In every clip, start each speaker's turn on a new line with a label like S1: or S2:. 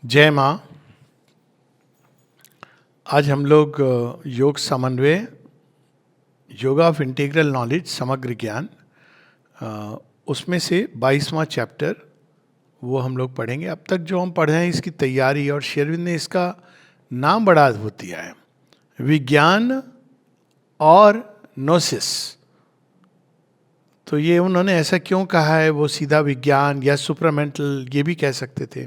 S1: जय माँ। आज हम लोग योग समन्वय, योगा ऑफ इंटीग्रल नॉलेज, समग्र ज्ञान, उसमें से 22वां चैप्टर वो हम लोग पढ़ेंगे। अब तक जो हम पढ़ रहे हैं इसकी तैयारी, और श्री अरविंद ने इसका नाम बड़ा अद्भुत दिया है, विज्ञान और नोसिस। तो ये उन्होंने ऐसा क्यों कहा है, वो सीधा विज्ञान या सुपरामेंटल ये भी कह सकते थे।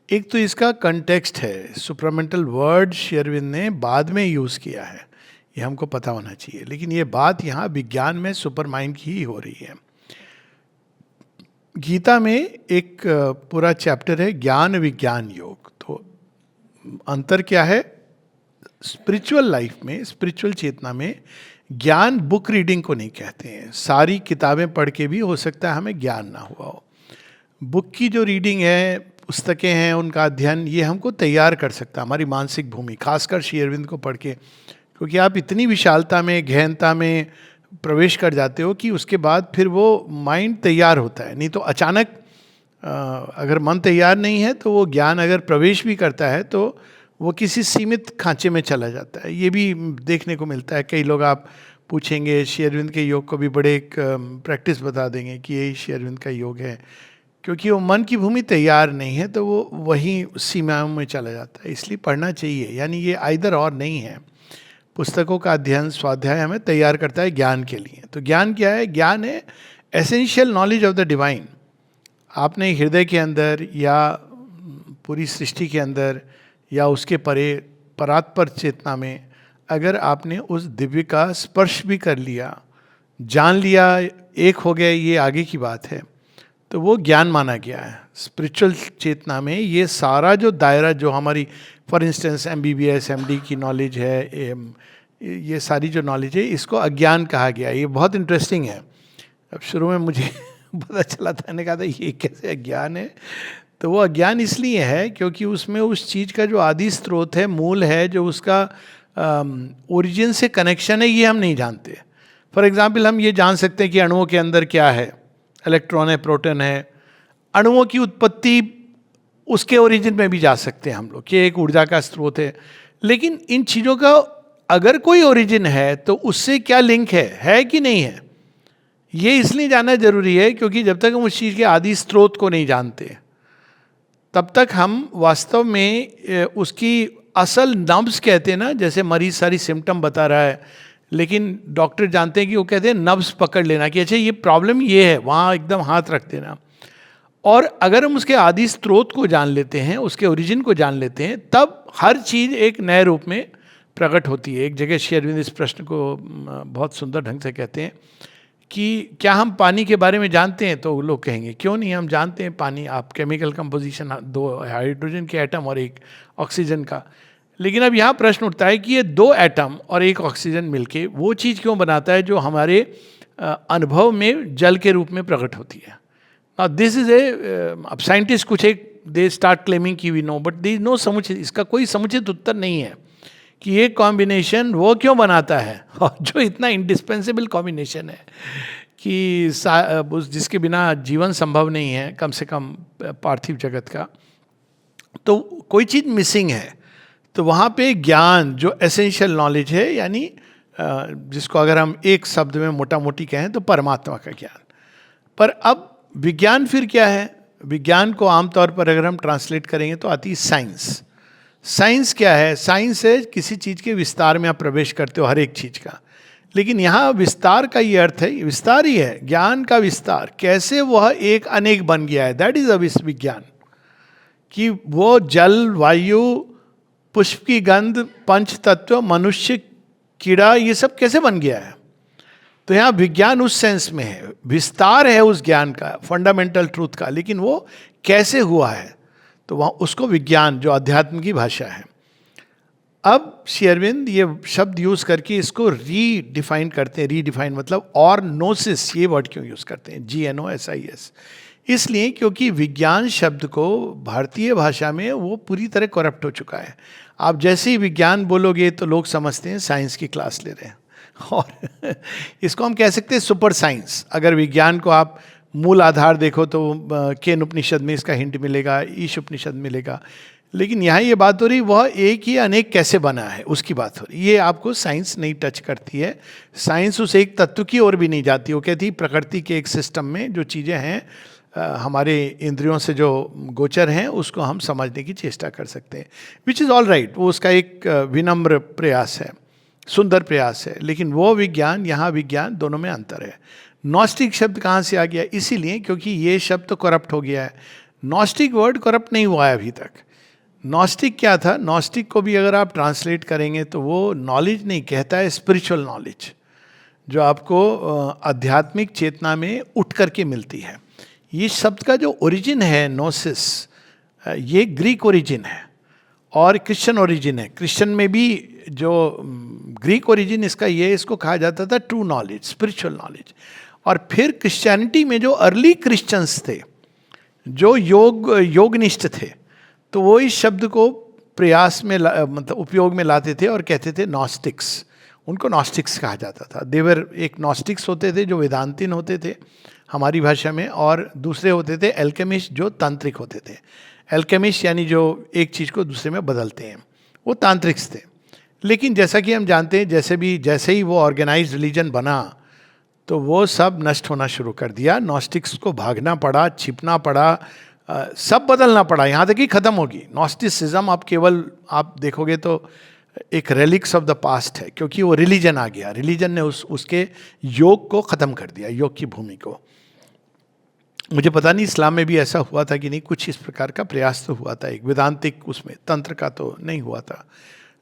S1: एक तो इसका कंटेक्स्ट है, सुपरामेंटल वर्ड श्री अरविंद ने बाद में यूज़ किया है, ये हमको पता होना चाहिए, लेकिन ये बात यहाँ विज्ञान में सुपर माइंड की ही हो रही है। गीता में एक पूरा चैप्टर है ज्ञान विज्ञान योग। तो अंतर क्या है, स्पिरिचुअल लाइफ में, स्पिरिचुअल चेतना में ज्ञान बुक रीडिंग को नहीं कहते हैं। सारी किताबें पढ़ के भी हो सकता है हमें ज्ञान ना हुआ हो। बुक की जो रीडिंग है, पुस्तकें हैं, उनका अध्ययन, ये हमको तैयार कर सकता है, हमारी मानसिक भूमि, खासकर श्री अरविंद को पढ़ के, क्योंकि आप इतनी विशालता में, गहनता में प्रवेश कर जाते हो कि उसके बाद फिर वो माइंड तैयार होता है। नहीं तो अचानक अगर मन तैयार नहीं है तो वो ज्ञान अगर प्रवेश भी करता है तो वो किसी सीमित खांचे में चला जाता है। ये भी देखने को मिलता है। कई लोग आप पूछेंगे श्री अरविंद के योग को भी बड़े एक प्रैक्टिस बता देंगे कि यही श्री अरविंद का योग है, क्योंकि वो मन की भूमि तैयार नहीं है तो वो वहीं सीमाओं में चला जाता है। इसलिए पढ़ना चाहिए, यानी ये आइदर और नहीं है। पुस्तकों का अध्ययन, स्वाध्याय हमें तैयार करता है ज्ञान के लिए। तो ज्ञान क्या है? ज्ञान है essential knowledge of the divine. आपने हृदय के अंदर या पूरी सृष्टि के अंदर या उसके परे परात्पर चेतना में अगर आपने उस दिव्य का स्पर्श भी कर लिया, जान लिया, एक हो गया, ये आगे की बात है, तो वो ज्ञान माना गया है। स्पिरिचुअल चेतना में ये सारा जो दायरा, जो हमारी फॉर इंस्टेंस MBBS MD की नॉलेज है, ये सारी जो नॉलेज है, इसको अज्ञान कहा गया। ये बहुत इंटरेस्टिंग है। अब शुरू में मुझे पता चला था, मैंने कहा था ये कैसे अज्ञान है। तो वो अज्ञान इसलिए है क्योंकि उसमें उस चीज़ का जो आदि स्रोत है, मूल है, जो उसका ओरिजिन से कनेक्शन है, ये हम नहीं जानते। फॉर एग्जाम्पल, हम ये जान सकते हैं कि अणुओं के अंदर क्या है, इलेक्ट्रॉन है, प्रोटॉन है। अणुओं की उत्पत्ति, उसके ओरिजिन में भी जा सकते हैं हम लोग कि एक ऊर्जा का स्रोत है। लेकिन इन चीज़ों का अगर कोई ओरिजिन है तो उससे क्या लिंक है कि नहीं है, ये इसलिए जानना जरूरी है क्योंकि जब तक हम उस चीज़ के आदि स्रोत को नहीं जानते तब तक हम वास्तव में उसकी असल नब्ज कहते हैं ना, जैसे मरीज सारी सिम्टम बता रहा है, लेकिन डॉक्टर जानते हैं कि वो कहते हैं नब्ज पकड़ लेना कि अच्छा ये प्रॉब्लम ये है, वहाँ एकदम हाथ रख देना। और अगर हम उसके आदि स्रोत को जान लेते हैं, उसके ओरिजिन को जान लेते हैं, तब हर चीज़ एक नए रूप में प्रकट होती है। एक जगह श्री अरविंद इस प्रश्न को बहुत सुंदर ढंग से कहते हैं कि क्या हम पानी के बारे में जानते हैं? तो लोग कहेंगे क्यों नहीं, हम जानते हैं पानी। आप केमिकल कंपोजिशन, 2 हाइड्रोजन के एटम और 1 ऑक्सीजन का। लेकिन अब यहाँ प्रश्न उठता है कि ये 2 एटम और 1 ऑक्सीजन मिलके वो चीज़ क्यों बनाता है जो हमारे अनुभव में जल के रूप में प्रकट होती है। Now this is अब साइंटिस्ट कुछ एक दे स्टार्ट क्लेमिंग कि we know, but they know समुचित, इसका कोई समुचित उत्तर नहीं है कि ये कॉम्बिनेशन वो क्यों बनाता है, और जो इतना इंडिस्पेंसेबल कॉम्बिनेशन है कि जिसके बिना जीवन संभव नहीं है, कम से कम पार्थिव जगत का, तो कोई चीज़ मिसिंग है। तो वहाँ पे ज्ञान जो एसेंशियल नॉलेज है, यानी जिसको अगर हम एक शब्द में मोटा मोटी कहें तो परमात्मा का ज्ञान। पर अब विज्ञान फिर क्या है? विज्ञान को आमतौर पर अगर हम ट्रांसलेट करेंगे तो आती है साइंस। साइंस क्या है? साइंस है किसी चीज़ के विस्तार में आप प्रवेश करते हो, हर एक चीज़ का। लेकिन यहाँ विस्तार का ये अर्थ है, विस्तार ही है, ज्ञान का विस्तार। कैसे वह एक अनेक बन गया है, दैट इज अ विज्ञान। कि वो जल, वायु, पुष्प की गंध, पंच तत्व, मनुष्य, कीड़ा, ये सब कैसे बन गया है। तो यहाँ विज्ञान उस सेंस में है, विस्तार है उस ज्ञान का, फंडामेंटल ट्रूथ का, लेकिन वो कैसे हुआ है, तो वहाँ उसको विज्ञान, जो अध्यात्म की भाषा है। अब श्री अरविंद ये शब्द यूज करके इसको रीडिफाइन करते हैं। रीडिफाइन मतलब, और नोसिस, ये वर्ड क्यों यूज करते हैं, GNOSIS? इसलिए क्योंकि विज्ञान शब्द को भारतीय भाषा में वो पूरी तरह करप्ट हो चुका है। आप जैसे ही विज्ञान बोलोगे तो लोग समझते हैं साइंस की क्लास ले रहे हैं, और इसको हम कह सकते हैं सुपर साइंस। अगर विज्ञान को आप मूल आधार देखो तो केन उपनिषद में इसका हिंट मिलेगा, ईश उपनिषद मिलेगा। लेकिन यहाँ ये बात हो रही वह एक ही अनेक कैसे बना है उसकी बात हो रही। ये आपको साइंस नहीं टच करती है। साइंस उस एक तत्व की ओर भी नहीं जाती। वो कहती प्रकृति के एक सिस्टम में जो चीज़ें हैं हमारे इंद्रियों से जो गोचर हैं उसको हम समझने की चेष्टा कर सकते हैं, विच इज़ ऑल राइट। वो उसका एक विनम्र प्रयास है, सुंदर प्रयास है। लेकिन वो विज्ञान, यहाँ विज्ञान, दोनों में अंतर है। नॉस्टिक शब्द कहाँ से आ गया? इसीलिए क्योंकि ये शब्द तो करप्ट हो गया है। नॉस्टिक वर्ड करप्ट नहीं हुआ है अभी तक। नॉस्टिक क्या था? नॉस्टिक को भी अगर आप ट्रांसलेट करेंगे तो वो नॉलेज नहीं कहता है, स्पिरिचुअल नॉलेज, जो आपको आध्यात्मिक चेतना में उठ करके मिलती है। ये शब्द का जो ओरिजिन है नोसिस, ये ग्रीक ओरिजिन है और क्रिश्चियन ओरिजिन है। क्रिश्चियन में भी जो ग्रीक ओरिजिन इसका ये, इसको कहा जाता था ट्रू नॉलेज, स्पिरिचुअल नॉलेज। और फिर क्रिश्चियनिटी में जो अर्ली क्रिश्चियंस थे, जो योगनिष्ठ थे, तो वो इस शब्द को प्रयास में मतलब उपयोग में लाते थे और कहते थे नॉस्टिक्स। उनको नॉस्टिक्स कहा जाता था। देवर एक नॉस्टिक्स होते थे जो वेदांतिन होते थे हमारी भाषा में, और दूसरे होते थे एल्केमिस्ट जो तांत्रिक होते थे। एल्केमिस्ट यानी जो एक चीज़ को दूसरे में बदलते हैं, वो तांत्रिक्स थे। लेकिन जैसा कि हम जानते हैं, जैसे ही वो ऑर्गेनाइज्ड रिलीजन बना तो वो सब नष्ट होना शुरू कर दिया। नॉस्टिक्स को भागना पड़ा, छिपना पड़ा, सब बदलना पड़ा, यहाँ तक कि ख़त्म होगी। नॉस्टिसिज्म आप केवल आप देखोगे तो एक रेलिक्स ऑफ द पास्ट है, क्योंकि वो रिलीजन आ गया। रिलीजन ने उसके योग को ख़त्म कर दिया, योग की भूमि को। मुझे पता नहीं इस्लाम में भी ऐसा हुआ था कि नहीं, कुछ इस प्रकार का प्रयास तो हुआ था, एक वेदांतिक उसमें, तंत्र का तो नहीं हुआ था,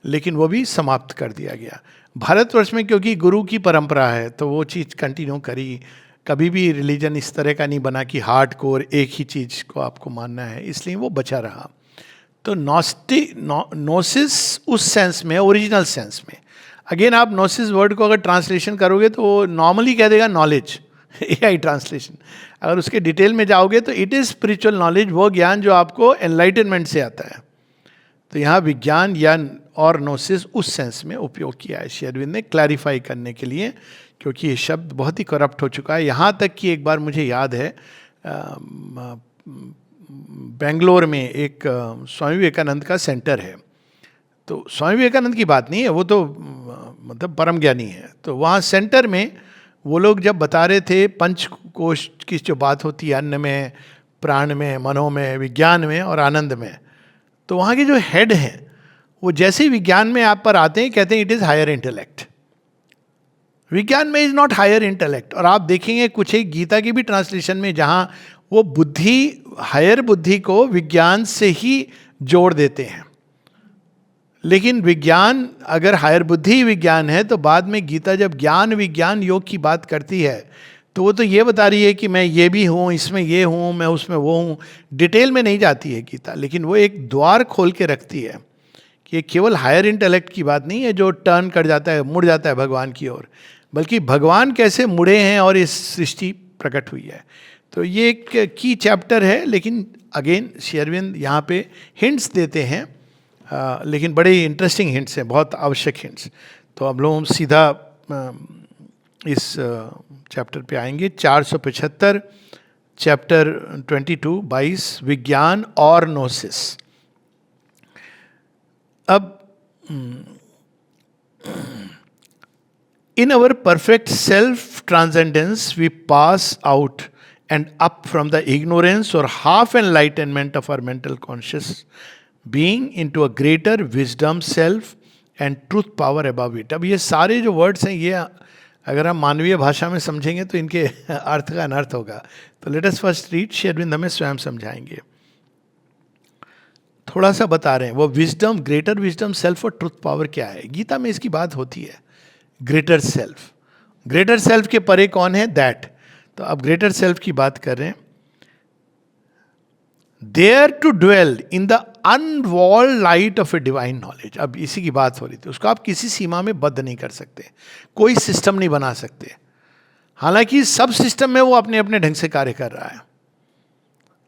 S1: लेकिन वो भी समाप्त कर दिया गया। भारतवर्ष में क्योंकि गुरु की परंपरा है तो वो चीज़ कंटिन्यू करी। कभी भी रिलीजन इस तरह का नहीं बना कि हार्ड कोर एक ही चीज़ को आपको मानना है, इसलिए वो बचा रहा। तो नोसिस उस सेंस में, ओरिजिनल सेंस में, अगेन आप नोसिस वर्ड को अगर ट्रांसलेशन करोगे तो वो नॉर्मली कह देगा नॉलेज, एआई ट्रांसलेशन। अगर उसके डिटेल में जाओगे तो इट इज़ स्पिरिचुअल नॉलेज, वो ज्ञान जो आपको एनलाइटनमेंट से आता है। तो यहाँ विज्ञान या और नोसिस उस सेंस में उपयोग किया है श्री अरविंद ने क्लैरिफाई करने के लिए, क्योंकि ये शब्द बहुत ही करप्ट हो चुका है। यहाँ तक कि एक बार मुझे याद है बेंगलोर में एक स्वामी विवेकानंद का सेंटर है। तो स्वामी विवेकानंद की बात नहीं है, वो तो मतलब परम ज्ञानी है। तो वहाँ सेंटर में वो लोग जब बता रहे थे पंचकोश की जो बात होती है, अन्न में, प्राण में, मनो में, विज्ञान में और आनंद में, तो वहाँ के जो हेड हैं वो जैसे ही विज्ञान में आप पर आते हैं कहते हैं इट इज़ हायर इंटेलेक्ट। विज्ञान में इज़ नॉट हायर इंटेलेक्ट। और आप देखेंगे कुछ एक गीता की भी ट्रांसलेशन में जहाँ वो बुद्धि, हायर बुद्धि को विज्ञान से ही जोड़ देते हैं। लेकिन विज्ञान, अगर हायर बुद्धि ही विज्ञान है तो बाद में गीता जब ज्ञान विज्ञान योग की बात करती है तो वो तो ये बता रही है कि मैं ये भी हूँ, इसमें ये हूँ, मैं उसमें वो हूँ। डिटेल में नहीं जाती है गीता, लेकिन वो एक द्वार खोल के रखती है कि केवल हायर इंटेलेक्ट की बात नहीं है जो टर्न कर जाता है, मुड़ जाता है भगवान की ओर, बल्कि भगवान कैसे मुड़े हैं और इस सृष्टि प्रकट हुई है। तो ये एक की चैप्टर है, लेकिन अगेन श्री अरविंद यहाँ पे हिंट्स देते हैं, लेकिन बड़े इंटरेस्टिंग हिंट्स हैं, बहुत आवश्यक हिंट्स। तो अब लोग हम सीधा इस चैप्टर पे आएंगे। 475 चैप्टर 22 विज्ञान और नोसिस। अब in our perfect self-transcendence, we pass out and up from the ignorance or half-enlightenment of our mental conscious being into a greater wisdom self and truth power above it. अब ये सारे जो words हैं, ये अगर हम मानवीय भाषा में समझेंगे तो इनके अर्थ का अनर्थ होगा। तो let us first read, Sri Aurobindo हमें स्वयं समझाएंगे। थोड़ा सा बता रहे हैं वो विजडम, ग्रेटर विजडम सेल्फ और ट्रुथ पावर क्या है। गीता में इसकी बात होती है, ग्रेटर सेल्फ। ग्रेटर सेल्फ के परे कौन है? दैट। तो अब ग्रेटर सेल्फ की बात कर रहे हैं। There to dwell in the unveiled light of a divine knowledge. अब इसी की बात हो रही थी। उसको आप किसी सीमा में बद्ध नहीं कर सकते, कोई सिस्टम नहीं बना सकते। हालांकि सब सिस्टम में वो अपने अपने ढंग से कार्य कर रहा है,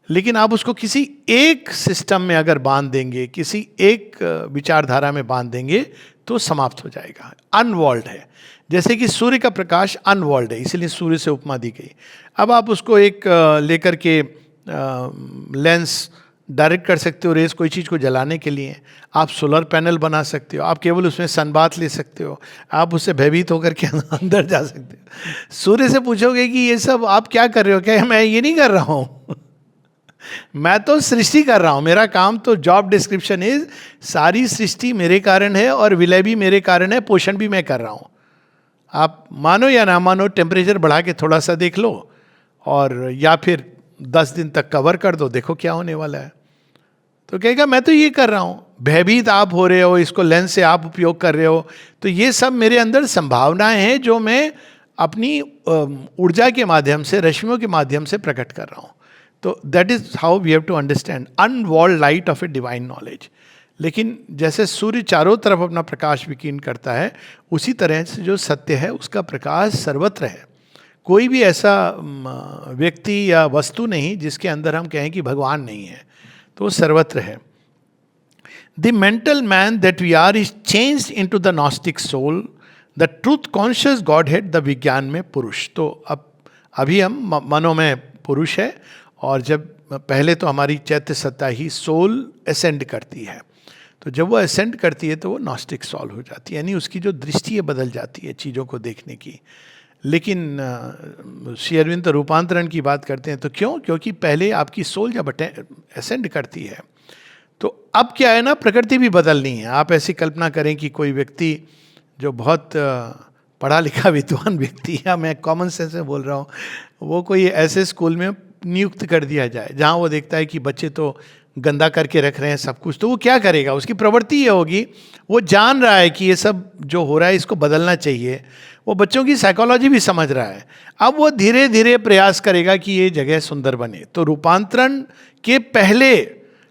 S1: लेकिन आप उसको किसी एक सिस्टम में अगर बांध देंगे, किसी एक विचारधारा में बांध देंगे तो समाप्त हो जाएगा। अनवॉल्ड है, जैसे कि सूर्य का प्रकाश अनवॉल्ड है, इसलिए सूर्य से उपमा दी गई। अब आप उसको एक लेकर के लेंस डायरेक्ट कर सकते हो रेस कोई चीज़ को जलाने के लिए, आप सोलर पैनल बना सकते हो, आप केवल उसमें सनबाथ ले सकते हो, आप उससे भयभीत होकर के अंदर जा सकते हो। सूर्य से पूछोगे कि ये सब आप क्या कर रहे हो, क्या मैं ये नहीं कर रहा हूँ मैं तो सृष्टि कर रहा हूँ, मेरा काम तो जॉब डिस्क्रिप्शन इज सारी सृष्टि मेरे कारण है और विलय भी मेरे कारण है, पोषण भी मैं कर रहा हूँ। आप मानो या ना मानो, टेम्परेचर बढ़ा के थोड़ा सा देख लो और या फिर 10 दिन तक कवर कर दो, देखो क्या होने वाला है। तो कहेगा मैं तो ये कर रहा हूँ, भयभीत आप हो रहे हो, इसको लेंस से आप उपयोग कर रहे हो, तो ये सब मेरे अंदर संभावनाएं हैं जो मैं अपनी ऊर्जा के माध्यम से, रश्मियों के माध्यम से प्रकट कर रहा हूँ। तो that is how we have to understand unveiled light of a divine knowledge. लेकिन जैसे सूर्य चारों तरफ अपना प्रकाश विकीर्ण करता है, उसी तरह से जो सत्य है उसका प्रकाश सर्वत्र है। कोई भी ऐसा व्यक्ति या वस्तु नहीं जिसके अंदर हम कहें कि भगवान नहीं है, तो वो सर्वत्र है। The mental man that we are is changed into the gnostic soul, the truth conscious godhead, the विज्ञान में पुरुष। तो अब अभी हम मनो में पुरुष है, और जब पहले तो हमारी चैत्य सत्ता ही सोल असेंड करती है, तो जब वो असेंड करती है तो वो नॉस्टिक सोल हो जाती है, यानी उसकी जो दृष्टि है बदल जाती है चीज़ों को देखने की। लेकिन श्री अरविंद तो रूपांतरण की बात करते हैं, तो क्यों? क्योंकि पहले आपकी सोल जब असेंड करती है तो अब क्या है ना, प्रकृति भी बदलनी है। आप ऐसी कल्पना करें कि कोई व्यक्ति जो बहुत पढ़ा लिखा विद्वान व्यक्ति है, मैं कॉमन सेंस में बोल रहा हूँ, वो कोई ऐसे स्कूल में नियुक्त कर दिया जाए जहाँ वो देखता है कि बच्चे तो गंदा करके रख रहे हैं सब कुछ, तो वो क्या करेगा? उसकी प्रवृत्ति ये होगी, वो जान रहा है कि ये सब जो हो रहा है इसको बदलना चाहिए, वो बच्चों की साइकोलॉजी भी समझ रहा है। अब वो धीरे धीरे प्रयास करेगा कि ये जगह सुंदर बने। तो रूपांतरण के पहले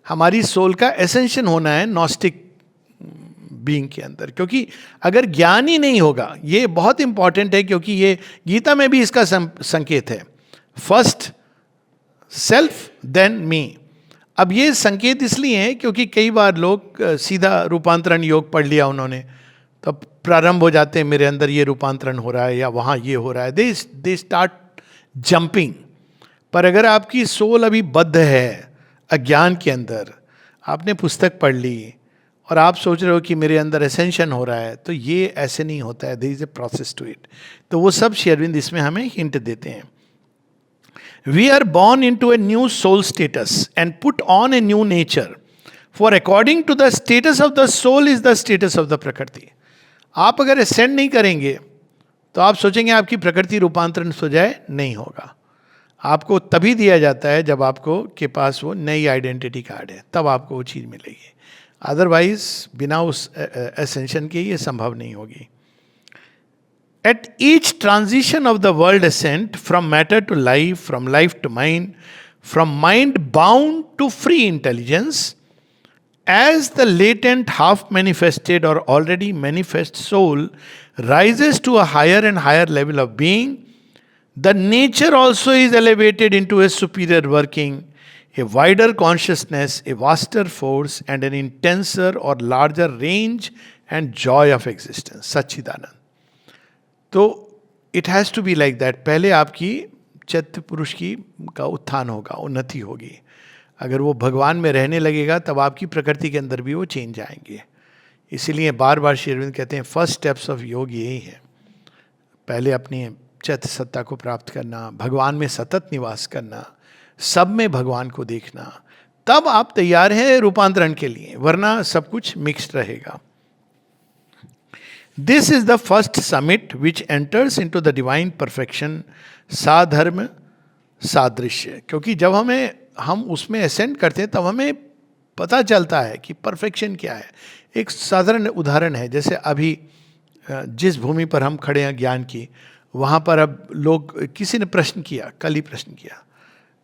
S1: हमारी सोल का एसेंशन होना है नॉस्टिक बीइंग के अंदर, क्योंकि अगर ज्ञान ही नहीं होगा, ये बहुत इंपॉर्टेंट है, क्योंकि ये गीता में भी इसका संकेत है, फर्स्ट सेल्फ देन मी। अब ये संकेत इसलिए है क्योंकि कई बार लोग सीधा रूपांतरण योग पढ़ लिया उन्होंने, तो प्रारंभ हो जाते हैं मेरे अंदर ये रूपांतरण हो रहा है या वहाँ ये हो रहा है, दे स्टार्ट जंपिंग। पर अगर आपकी सोल अभी बद्ध है अज्ञान के अंदर, आपने पुस्तक पढ़ ली और आप सोच रहे हो कि मेरे अंदर एसेंशन हो रहा है, तो ये ऐसे नहीं होता है, there is a process to it. तो वो सब श्री अरविंद इसमें हमें हिंट देते हैं। We are born into a new soul status and put on a new nature. For according to the status of the soul is the status of the प्रकृति। आप अगर असेंड नहीं करेंगे तो आप सोचेंगे आपकी प्रकृति रूपांतरण हो जाए, नहीं होगा। आपको तभी दिया जाता है जब आपको के पास वो नई आइडेंटिटी कार्ड है, तब आपको वो चीज़ मिलेगी। अदरवाइज बिना उस एसेंशन के ये संभव नहीं होगी। At each transition of the world ascent from matter to life, from life to mind, from mind bound to free intelligence, as the latent half manifested or already manifest soul rises to a higher and higher level of being, the nature also is elevated into a superior working, a wider consciousness, a vaster force, and an intenser or larger range and joy of existence. Satchidanand. तो it has to be like that. पहले आपकी चैत्य पुरुष की का उत्थान होगा, उन्नति होगी। अगर वो भगवान में रहने लगेगा तब आपकी प्रकृति के अंदर भी वो चेंज आएंगे। इसीलिए बार बार श्री अरविंद कहते हैं फर्स्ट स्टेप्स ऑफ योग यही है, पहले अपनी चैत्य सत्ता को प्राप्त करना, भगवान में सतत निवास करना, सब में भगवान को देखना, तब आप तैयार हैं रूपांतरण के लिए, वरना सब कुछ मिक्स्ड रहेगा। This is the first summit which enters into the divine perfection, साधर्म सादृश्य। क्योंकि जब हम उसमें असेंड करते हैं तब हमें पता चलता है कि परफेक्शन क्या है। एक साधारण उदाहरण है, जैसे अभी जिस भूमि पर हम खड़े हैं ज्ञान की, वहाँ पर अब लोग, किसी ने प्रश्न किया, कल ही प्रश्न किया,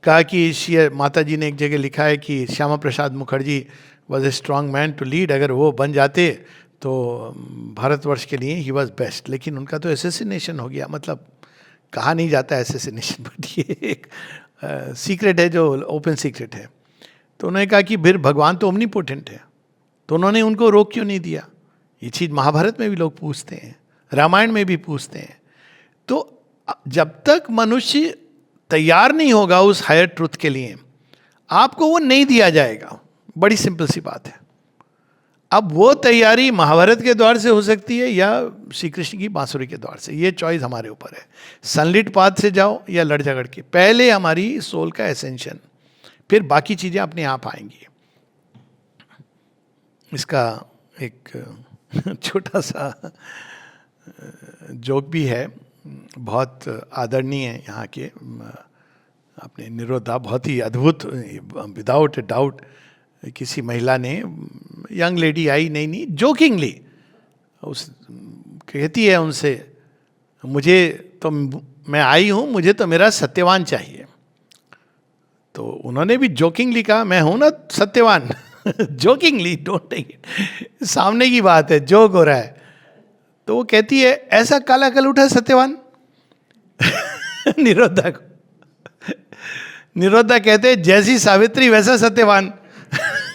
S1: कहा कि माता जी ने एक जगह लिखा है कि Shyama Prasad Mukherjee was a strong man to lead, अगर वो बन जाते तो भारतवर्ष के लिए ही वॉज बेस्ट, लेकिन उनका तो एसेसिनेशन हो गया। मतलब कहा नहीं जाता एसेसिनेशन, बट ये एक सीक्रेट है जो ओपन सीक्रेट है। तो उन्होंने कहा कि फिर भगवान तो ओमनीपोटेंट है, तो उन्होंने उनको रोक क्यों नहीं दिया? ये चीज़ महाभारत में भी लोग पूछते हैं, रामायण में भी पूछते हैं। तो जब तक मनुष्य तैयार नहीं होगा उस हायर ट्रुथ के लिए, आपको वो नहीं दिया जाएगा। बड़ी सिंपल सी बात है। अब वो तैयारी महाभारत के द्वार से हो सकती है या श्री कृष्ण की बांसुरी के द्वार से, ये चॉइस हमारे ऊपर है। सनलिट पाथ से जाओ या लड़ झगड़ के, पहले हमारी सोल का एसेंशन, फिर बाकी चीजें अपने आप आएंगी। इसका एक छोटा सा जोक भी है, बहुत आदरणीय है यहाँ के अपने निरोधा, बहुत ही अद्भुत, विदाउट ए डाउट। किसी महिला ने, यंग लेडी आई, नहीं जोकिंगली उस कहती है उनसे, मुझे तो, मैं आई हूँ, मुझे तो मेरा सत्यवान चाहिए। तो उन्होंने भी जोकिंगली कहा, मैं हूँ ना Satyavan. Jokingly, don't take it, सामने की बात है, जोक हो रहा है। तो वो कहती है, ऐसा काला कल उठा सत्यवान। निरोधा को, निरोधा कहते हैं, जैसी सावित्री वैसा सत्यवान।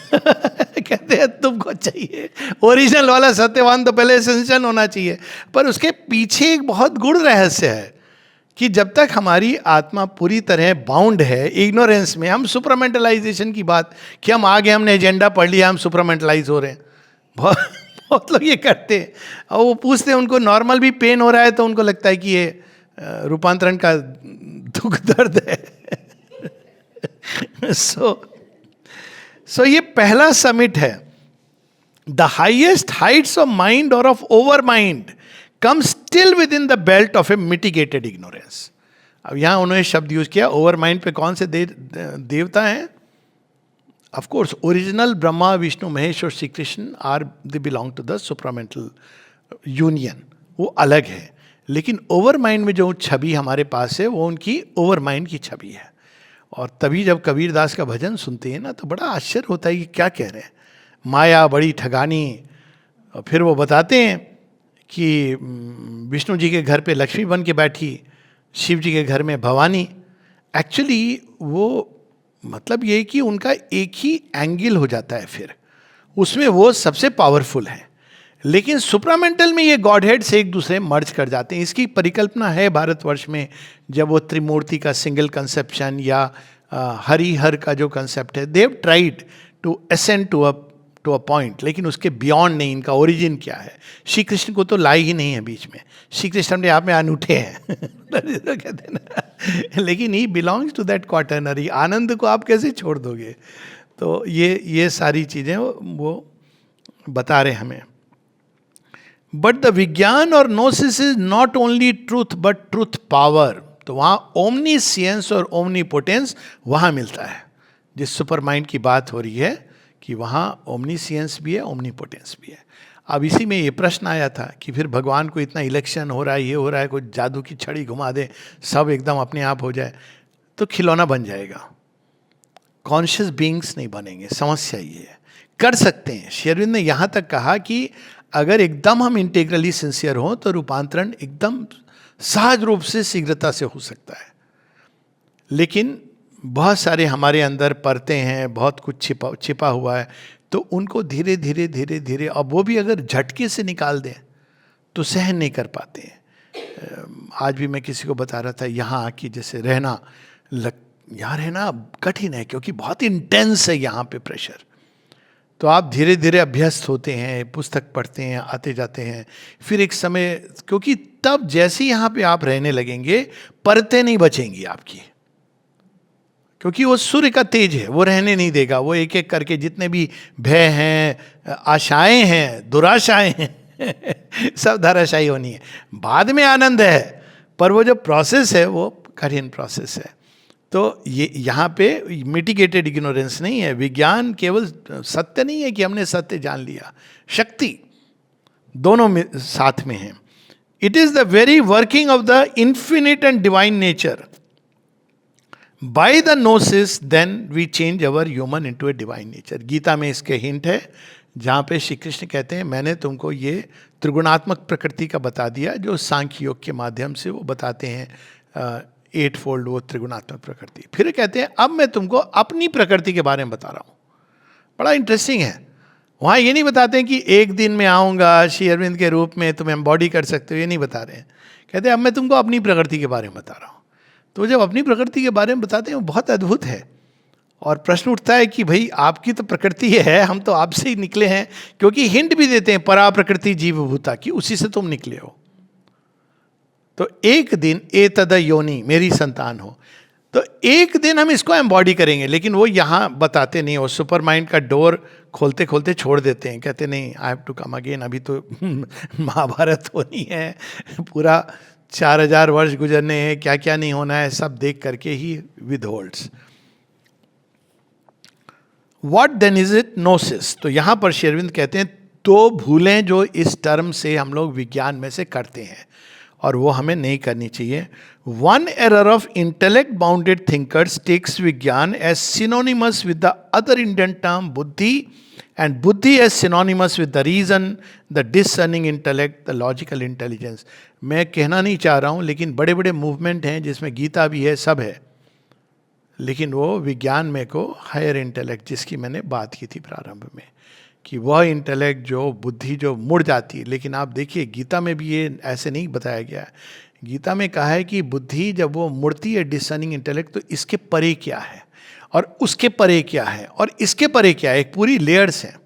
S1: कहते हैं तुमको चाहिए ओरिजिनल वाला सत्यवान, तो पहले एसेंशियल होना चाहिए। पर उसके पीछे एक बहुत गूढ़ रहस्य है कि जब तक हमारी आत्मा पूरी तरह बाउंड है इग्नोरेंस में, हम सुपरमेंटलाइजेशन की बात कि हम आगे, हमने एजेंडा पढ़ लिया, हम सुपरमेंटलाइज हो रहे हैं। बहुत लोग ये करते हैं, और वो पूछते हैं, उनको नॉर्मल भी पेन हो रहा है तो उनको लगता है कि ये रूपांतरण का दुख दर्द है। सो ये पहला समिट है। The highest heights of mind और of overmind come still within the belt of a mitigated ignorance. अब यहां उन्होंने शब्द यूज किया, ओवर माइंड पे कौन से देवता हैं? Of course original Brahma, Vishnu, Mahesh और Shri Krishna are they belong to the supramental union, वो अलग है। लेकिन ओवर माइंड में जो छवि हमारे पास है, वो उनकी ओवर माइंड की छवि है। और तभी जब कबीर दास का भजन सुनते हैं ना, तो बड़ा आश्चर्य होता है कि क्या कह रहे हैं, माया बड़ी ठगानी। और फिर वो बताते हैं कि विष्णु जी के घर पे लक्ष्मी बन के बैठी, शिव जी के घर में भवानी। एक्चुअली वो मतलब ये कि उनका एक ही एंगल हो जाता है, फिर उसमें वो सबसे पावरफुल है। लेकिन सुप्रामेंटल में ये गॉड हेड से एक दूसरे मर्ज कर जाते हैं। इसकी परिकल्पना है भारतवर्ष में, जब वो त्रिमूर्ति का सिंगल कंसेप्शन या हरिहर का जो कंसेप्ट है, देव tried to ascend to a point, लेकिन उसके बियॉन्ड नहीं। इनका ओरिजिन क्या है? श्री कृष्ण को तो लाई ही नहीं है बीच में, श्री कृष्ण अपने आप में अनूठे हैं। कहते हैं ना, लेकिन he belongs to that quaternary. आनंद को आप कैसे छोड़ दोगे? तो ये सारी चीज़ें वो बता रहे हमें। बट द विज्ञान और gnosis is not only truth but truth power. तो वहाँ ओमनीसियंस और ओमनीपोटेंस वहाँ मिलता है। जिस सुपर माइंड की बात हो रही है कि वहाँ ओमनीसियंस भी है, ओमनीपोटेंस भी है। अब इसी में ये प्रश्न आया था कि फिर भगवान को इतना इलेक्शन हो रहा है, ये हो रहा है, कोई जादू की छड़ी घुमा दे, सब एकदम अपने आप हो जाए तो खिलौना बन जाएगा, कॉन्शियस बीइंग्स नहीं बनेंगे। समस्या ये है। कर सकते हैं, श्री अरविंद ने यहाँ तक कहा कि अगर एकदम हम इंटेग्रली सिंसियर हों तो रूपांतरण एकदम सहज रूप से शीघ्रता से हो सकता है। लेकिन बहुत सारे हमारे अंदर परतें हैं, बहुत कुछ छिपा हुआ है, तो उनको धीरे धीरे धीरे धीरे, अब वो भी अगर झटके से निकाल दें तो सहन नहीं कर पाते हैं। आज भी मैं किसी को बता रहा था, यहाँ की जैसे रहना, यहाँ रहना कठिन है क्योंकि बहुत इंटेंस है यहाँ पे प्रेशर। तो आप धीरे धीरे अभ्यस्त होते हैं, पुस्तक पढ़ते हैं, आते जाते हैं, फिर एक समय, क्योंकि तब जैसे यहाँ पे आप रहने लगेंगे, परतें नहीं बचेंगी आपकी, क्योंकि वो सूर्य का तेज है, वो रहने नहीं देगा। वो एक एक करके जितने भी भय हैं, आशाएं हैं, दुराशाएं हैं, सब धराशायी होनी है। बाद में आनंद है, पर वो जो प्रोसेस है वो कठिन प्रोसेस है। तो ये यहाँ पे मिटिगेटेड इग्नोरेंस नहीं है। विज्ञान केवल सत्य नहीं है कि हमने सत्य जान लिया, शक्ति दोनों में साथ में है। It is the very working of the infinite and divine nature. By the gnosis then we change our human into a divine nature. Gita में इसके हिंट है, जहाँ पे श्री कृष्ण कहते हैं, मैंने तुमको ये त्रिगुणात्मक प्रकृति का बता दिया, जो सांख्य योग के माध्यम से वो बताते हैं, 8 फोल्ड वो त्रिगुणात्मक प्रकृति। फिर कहते हैं अब मैं तुमको अपनी प्रकृति के बारे में बता रहा हूँ। बड़ा इंटरेस्टिंग है। वहाँ ये नहीं बताते हैं कि एक दिन में आऊँगा श्री अरविंद के रूप में, तुम एम्बॉडी कर सकते हो, ये नहीं बता रहे हैं। कहते हैं अब मैं तुमको अपनी प्रकृति के बारे में बता रहा हूँ। तो जब अपनी प्रकृति के बारे में बताते हैं, वो बहुत अद्भुत है। और प्रश्न उठता है कि भाई आपकी तो प्रकृति है, हम तो आपसे ही निकले हैं, क्योंकि हिंट भी देते हैं परा प्रकृति जीवभूता की, उसी से तुम निकले हो। तो एक दिन ए तद योनि, मेरी संतान हो, तो एक दिन हम इसको एम्बॉडी करेंगे, लेकिन वो यहाँ बताते नहीं, वो सुपर माइंड का डोर खोलते खोलते छोड़ देते हैं, कहते नहीं I have to come again, अभी तो महाभारत होनी है, पूरा 4000 वर्ष गुजरने हैं, क्या क्या नहीं होना है सब देख करके ही withholds. What then is it? Gnosis. तो यहां पर श्री अरविंद कहते हैं दो भूलें जो इस टर्म से हम लोग विज्ञान में से करते हैं, और वो हमें नहीं करनी चाहिए। One error of intellect bounded thinkers takes vijnana as synonymous with the other Indian term buddhi, and buddhi as synonymous with the reason, the discerning intellect, the logical intelligence. मैं कहना नहीं चाह रहा हूं, लेकिन बड़े बड़े मूवमेंट हैं जिसमें गीता भी है, सब है, लेकिन वो विज्ञान में को हायर इंटेलेक्ट, जिसकी मैंने बात की थी प्रारंभ में, कि वह इंटेलेक्ट जो बुद्धि जो मुड़ जाती है। लेकिन आप देखिए गीता में भी ये ऐसे नहीं बताया गया है। गीता में कहा है कि बुद्धि जब वो मुड़ती है, डिसर्निंग इंटेलेक्ट, तो इसके परे क्या है और उसके परे क्या है और इसके परे क्या है, एक पूरी लेयर्स हैं।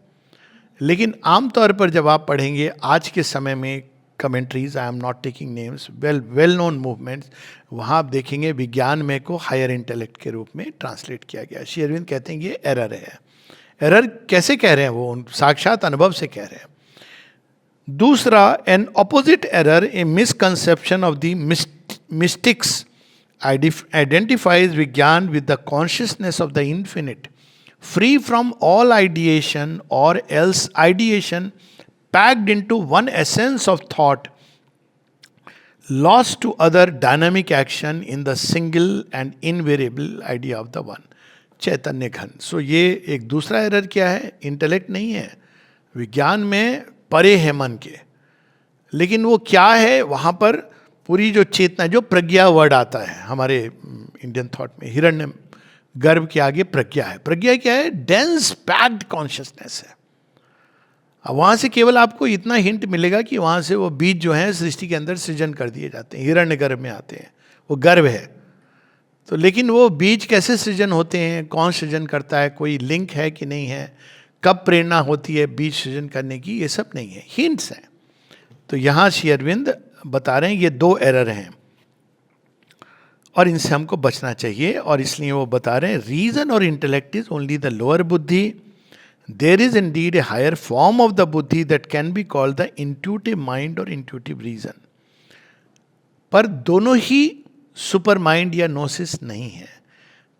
S1: लेकिन आमतौर पर जब आप पढ़ेंगे आज के समय में commentaries, I am not taking names, well known movements, वहाँ आप देखेंगे विज्ञान में को हायर इंटेलेक्ट के रूप में ट्रांसलेट किया गया। श्री अरविंद कहते हैं ये एरर है। एरर कैसे कह रहे हैं? वो साक्षात अनुभव से कह रहे हैं। दूसरा, an opposite error, a misconception of the mystics identifies विज्ञान with the consciousness of the infinite, free from all ideation or else ideation packed into one essence of thought, lost to other dynamic action in the single and invariable idea of the one, चैतन्य घन। सो ये एक दूसरा error क्या है? Intellect नहीं है, विज्ञान में परे है मन के, लेकिन वो क्या है? वहाँ पर पूरी जो चेतना, जो प्रज्ञा वर्ड आता है हमारे इंडियन थॉट में, हिरण्य गर्भ के आगे प्रज्ञा है। प्रज्ञा क्या है? डेंस पैक्ड कॉन्शियसनेस है। अब वहाँ से केवल आपको इतना हिंट मिलेगा कि वहाँ से वो बीज जो हैं सृष्टि के अंदर सृजन कर दिए जाते हैं, हिरण्य गर्भ में आते हैं, वो गर्भ है। तो लेकिन वो बीज कैसे सृजन होते हैं, कौन सृजन करता है, कोई लिंक है कि नहीं है, कब प्रेरणा होती है बीज सृजन करने की, ये सब नहीं है, हिंट्स हैं। तो यहाँ श्री अरविंद बता रहे हैं ये दो एरर हैं और इनसे हमको बचना चाहिए, और इसलिए वो बता रहे हैं रीजन और intellect is only the lower buddhi, there is indeed a higher form of the buddhi that can be called the intuitive mind और इंट्यूटिव रीजन। पर दोनों ही सुपर माइंड या नोसिस नहीं है।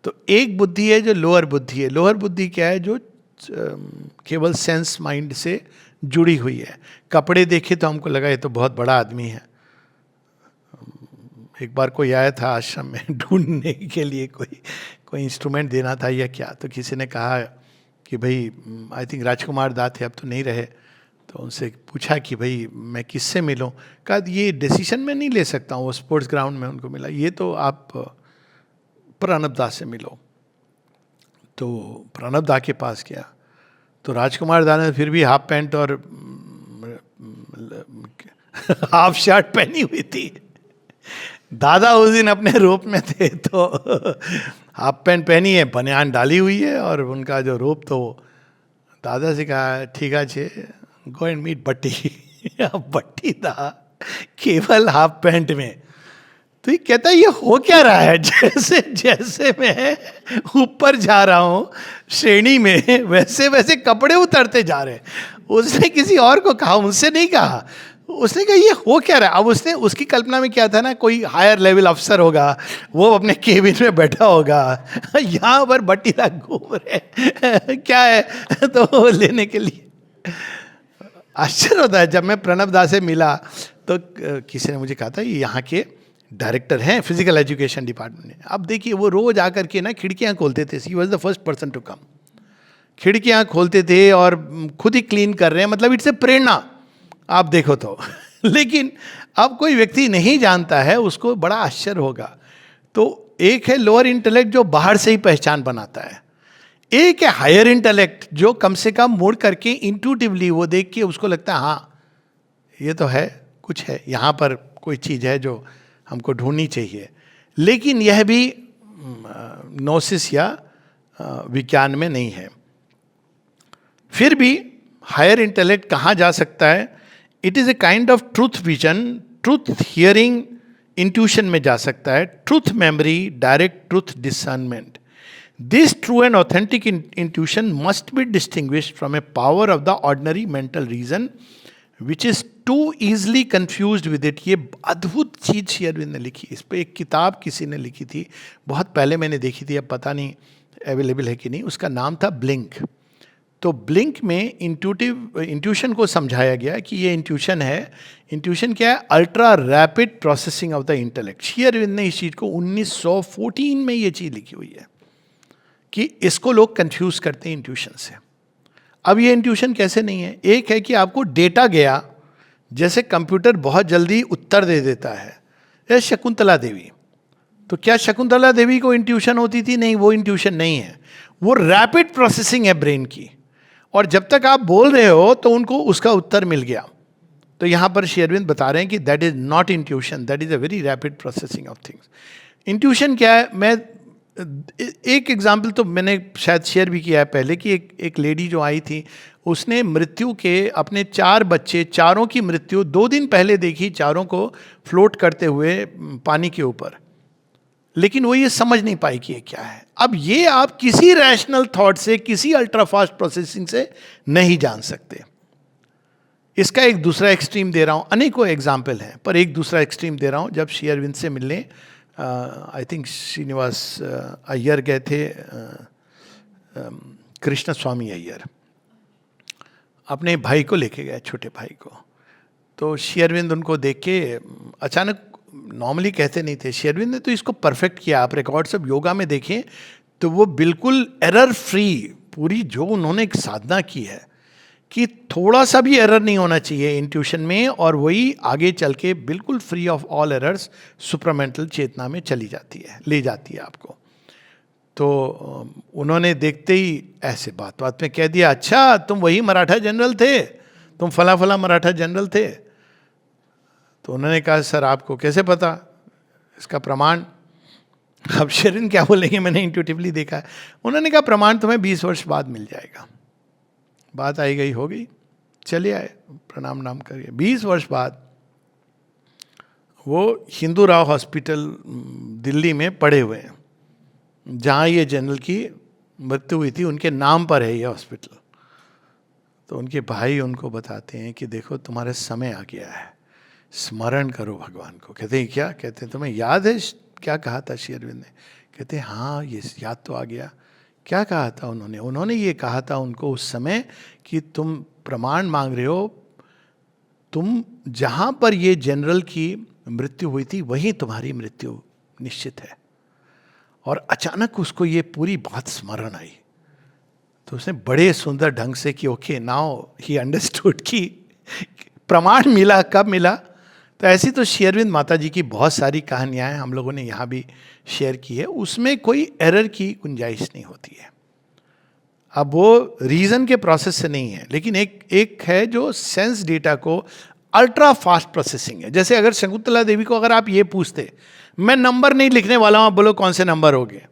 S1: तो एक बुद्धि है जो लोअर बुद्धि है। लोअर बुद्धि क्या है? जो केवल सेंस माइंड से जुड़ी हुई है। कपड़े देखे तो हमको लगा ये तो बहुत बड़ा आदमी है। एक बार कोई आया था आश्रम में ढूंढने के लिए, कोई इंस्ट्रूमेंट देना था या क्या, तो किसी ने कहा कि भाई आई थिंक राजकुमार दास थे, अब तो नहीं रहे, तो उनसे पूछा कि भाई मैं किससे मिलूं? कहा ये डिसीजन में नहीं ले सकता हूँ, वो स्पोर्ट्स ग्राउंड में उनको मिला, ये तो आप प्रणब दास से मिलो। तो प्रणब दा के पास गया तो राजकुमार दा ने फिर भी हाफ पैंट और हाफ शर्ट पहनी हुई थी। दादा उस दिन अपने रूप में थे तो हाफ पैंट पहनी है, बनियान डाली हुई है, और उनका जो रूप, तो दादा से कहा ठीक है गो एंड मीट बट्टी। बट्टी था केवल हाफ पैंट में। तो ये कहता है ये हो क्या रहा है? जैसे जैसे मैं ऊपर जा रहा हूँ श्रेणी में, वैसे वैसे कपड़े उतरते जा रहे हैं। उसने किसी और को कहा, मुझसे नहीं कहा। उसने कहा ये हो क्या रहा है? अब उसकी कल्पना में क्या था ना, कोई हायर लेवल अफसर होगा, वो अपने केबिन में बैठा होगा, यहाँ पर बट्टीदा घूम रहे क्या है तो लेने के लिए। आश्चर्य होता है। जब मैं प्रणब दास से मिला तो किसी ने मुझे कहा था ये यहाँ के डायरेक्टर हैं फिजिकल एजुकेशन डिपार्टमेंट में। अब देखिए वो रोज आकर के ना खिड़कियाँ खोलते थे। He was the first person to come. खिड़कियाँ खोलते थे और खुद ही क्लीन कर रहे हैं, मतलब इट्स ए प्रेरणा, आप देखो तो। लेकिन अब कोई व्यक्ति नहीं जानता है, उसको बड़ा आश्चर्य होगा। तो एक है लोअर इंटेलेक्ट जो बाहर से ही पहचान बनाता है, एक है हायर इंटेलेक्ट जो कम से कम मुड़ करके इंट्यूटिवली वो देख के उसको लगता है हाँ ये तो है, कुछ है यहाँ पर, कोई चीज़ है जो हमको ढूंढनी चाहिए। लेकिन यह भी नोसिस या विज्ञान में नहीं है। फिर भी हायर इंटेलेक्ट कहाँ जा सकता है? It is a kind of truth vision, truth hearing, intuition में जा सकता है, truth memory, direct truth discernment. This true and authentic intuition must be distinguished from a power of the ordinary mental reason which is too easily confuse with it. ये अद्भुत चीज श्री अरविंद ने लिखी, इस पर एक किताब किसी ने लिखी थी, बहुत पहले मैंने देखी थी, अब पता नहीं अवेलेबल है कि नहीं। उसका नाम था ब्लिंक। तो ब्लिंक में इंट्यूशन को समझाया गया कि ये इंट्यूशन है। इंट्यूशन क्या है? Ultra rapid processing of the intellect. Sri Arvind ने इस चीज़ को 1914 में ये चीज़ लिखी हुई है कि इसको लोग कंफ्यूज करते हैं इंट्यूशन से। अब ये इंट्यूशन कैसे नहीं है? एक है कि आपको डेटा गया, जैसे कंप्यूटर बहुत जल्दी उत्तर दे देता है, या शकुंतला देवी। तो क्या शकुंतला देवी को इंट्यूशन होती थी? नहीं, वो इंट्यूशन नहीं है, वो रैपिड प्रोसेसिंग है ब्रेन की। और जब तक आप बोल रहे हो तो उनको उसका उत्तर मिल गया। तो यहां पर श्री अरविंद बता रहे हैं कि that is not intuition, that is a very rapid processing of things. Intuition क्या है? मैं एक एग्जाम्पल तो मैंने शायद शेयर भी किया है पहले कि एक लेडी जो आई थी, उसने मृत्यु के अपने 4 बच्चे, चारों की मृत्यु 2 दिन पहले देखी, चारों को फ्लोट करते हुए पानी के ऊपर, लेकिन वो ये समझ नहीं पाई कि ये क्या है। अब ये आप किसी रैशनल थॉट से, किसी अल्ट्रा फास्ट प्रोसेसिंग से नहीं जान सकते। इसका एक दूसरा एक्सट्रीम दे रहा हूं, अनेकों एग्जाम्पल हैं, पर एक दूसरा एक्सट्रीम दे रहा हूं। जब श्री अरविंद से मिलने आई थिंक श्रीनिवास अय्यर गए थे, कृष्ण स्वामी अय्यर अपने भाई को लेके गए, छोटे भाई को। तो श्री अरविंद उनको देख के अचानक, नॉर्मली कहते नहीं थे, श्री अरविंद ने तो इसको परफेक्ट किया। आप रिकॉर्ड्स ऑफ योगा में देखें तो वो बिल्कुल एरर फ्री, पूरी जो उन्होंने एक साधना की है कि थोड़ा सा भी एरर नहीं होना चाहिए इंट्यूशन में, और वही आगे चल के बिल्कुल free of all errors supramental चेतना में चली जाती है, ले जाती है आपको। तो उन्होंने देखते ही ऐसे बात बात में कह दिया, अच्छा तुम वही मराठा जनरल थे, तुम फला फला मराठा जनरल थे। तो उन्होंने कहा सर आपको कैसे पता, इसका प्रमाण। अब शरीन क्या बोलेंगे, मैंने इंट्यूटिवली देखा है। उन्होंने कहा प्रमाण तुम्हें 20 वर्ष बाद मिल जाएगा। बात आई गई हो गई, चले आए, प्रणाम नाम करिए। 20 वर्ष बाद वो हिंदू राव हॉस्पिटल दिल्ली में पड़े हुए हैं, जहाँ ये जनरल की मृत्यु हुई थी, उनके नाम पर है ये हॉस्पिटल। तो उनके भाई उनको बताते हैं कि देखो तुम्हारा समय आ गया है, स्मरण करो भगवान को। कहते हैं क्या? कहते हैं तुम्हें याद है क्या कहा था श्री अरविंद ने? कहते हैं हाँ ये याद तो आ गया। क्या कहा था उन्होंने? उन्होंने ये कहा था उनको उस समय कि तुम प्रमाण मांग रहे हो, तुम जहाँ पर ये जनरल की मृत्यु हुई थी वहीं तुम्हारी मृत्यु निश्चित है। और अचानक उसको ये पूरी बात स्मरण आई, तो उसने बड़े सुंदर ढंग से कि ओके नाउ ही अंडरस्टूड कि प्रमाण मिला। कब मिला? तो ऐसी तो श्री अरविंद माता जी की बहुत सारी कहानियाँ हैं, हम लोगों ने यहाँ भी शेयर की है, उसमें कोई एरर की गुंजाइश नहीं होती है। अब वो रीजन के प्रोसेस से नहीं है, लेकिन एक है जो सेंस डेटा को अल्ट्रा फास्ट प्रोसेसिंग है। जैसे अगर शकुंतला देवी को अगर आप ये पूछते, मैं नंबर नहीं लिखने वाला हूँ, आप बोलो कौन से नंबर हो गए,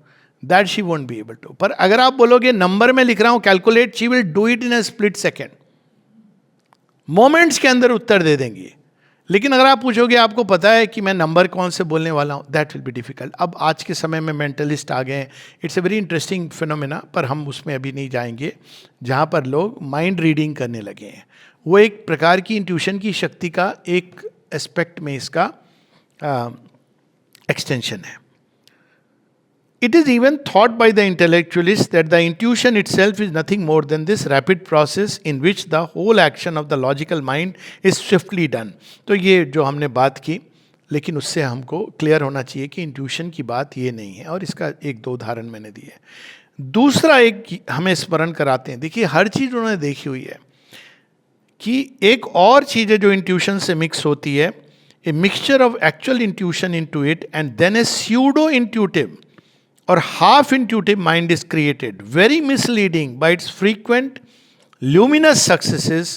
S1: that she won't be able to. पर अगर आप बोलोगे नंबर में लिख रहा हूँ calculate, she will do it in a split second, moments के अंदर उत्तर दे देंगी। लेकिन अगर आप पूछोगे आपको पता है कि मैं नंबर कौन से बोलने वाला हूँ, दैट विल बी डिफिकल्ट। अब आज के समय में मेंटलिस्ट आ गए हैं, it's a very interesting phenomena, पर हम उसमें अभी नहीं जाएंगे, जहाँ पर लोग माइंड रीडिंग करने लगे हैं। वो एक प्रकार की इंट्यूशन की शक्ति का एक एस्पेक्ट में इसका एक्सटेंशन है। It is even thought by the intellectualists that the intuition itself is nothing more than this rapid process in which the whole action of the logical mind is swiftly done. तो ये जो हमने बात की, लेकिन उससे हमको क्लियर होना चाहिए कि इंट्यूशन की बात ये नहीं है, और इसका एक दो उदाहरण मैंने दिए। दूसरा एक हमें स्मरण कराते हैं, देखिए हर चीज़ उन्होंने देखी हुई है कि एक और चीज़ है जो इंट्यूशन से मिक्स होती है, a mixture of actual intuition into it and then a pseudo intuitive or half intuitive mind is created, very misleading by its frequent luminous successes,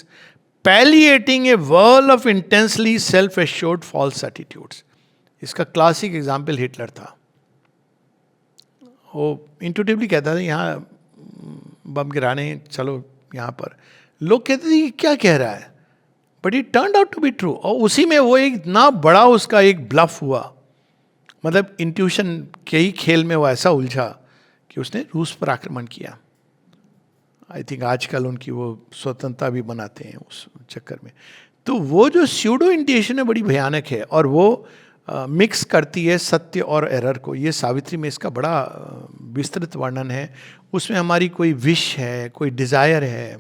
S1: palliating a whirl of intensely self-assured false attitudes. इसका classic example Hitler था। वो intuitively कहता था यहाँ बम गिराने चलो यहाँ पर, लोग कहते थे ये क्या कह रहा है, but it turned out to be true. और उसी में वो एक इतना बड़ा उसका एक ब्लफ हुआ, मतलब इंट्यूशन के ही खेल में वो ऐसा उलझा कि उसने रूस पर आक्रमण किया। आई थिंक आजकल उनकी वो स्वतंत्रता भी बनाते हैं उस चक्कर में। तो वो जो स्यूडो इंट्यूशन है बड़ी भयानक है, और वो मिक्स करती है सत्य और एरर को। ये सावित्री में इसका बड़ा विस्तृत वर्णन है। उसमें हमारी कोई विश है, कोई डिज़ायर है,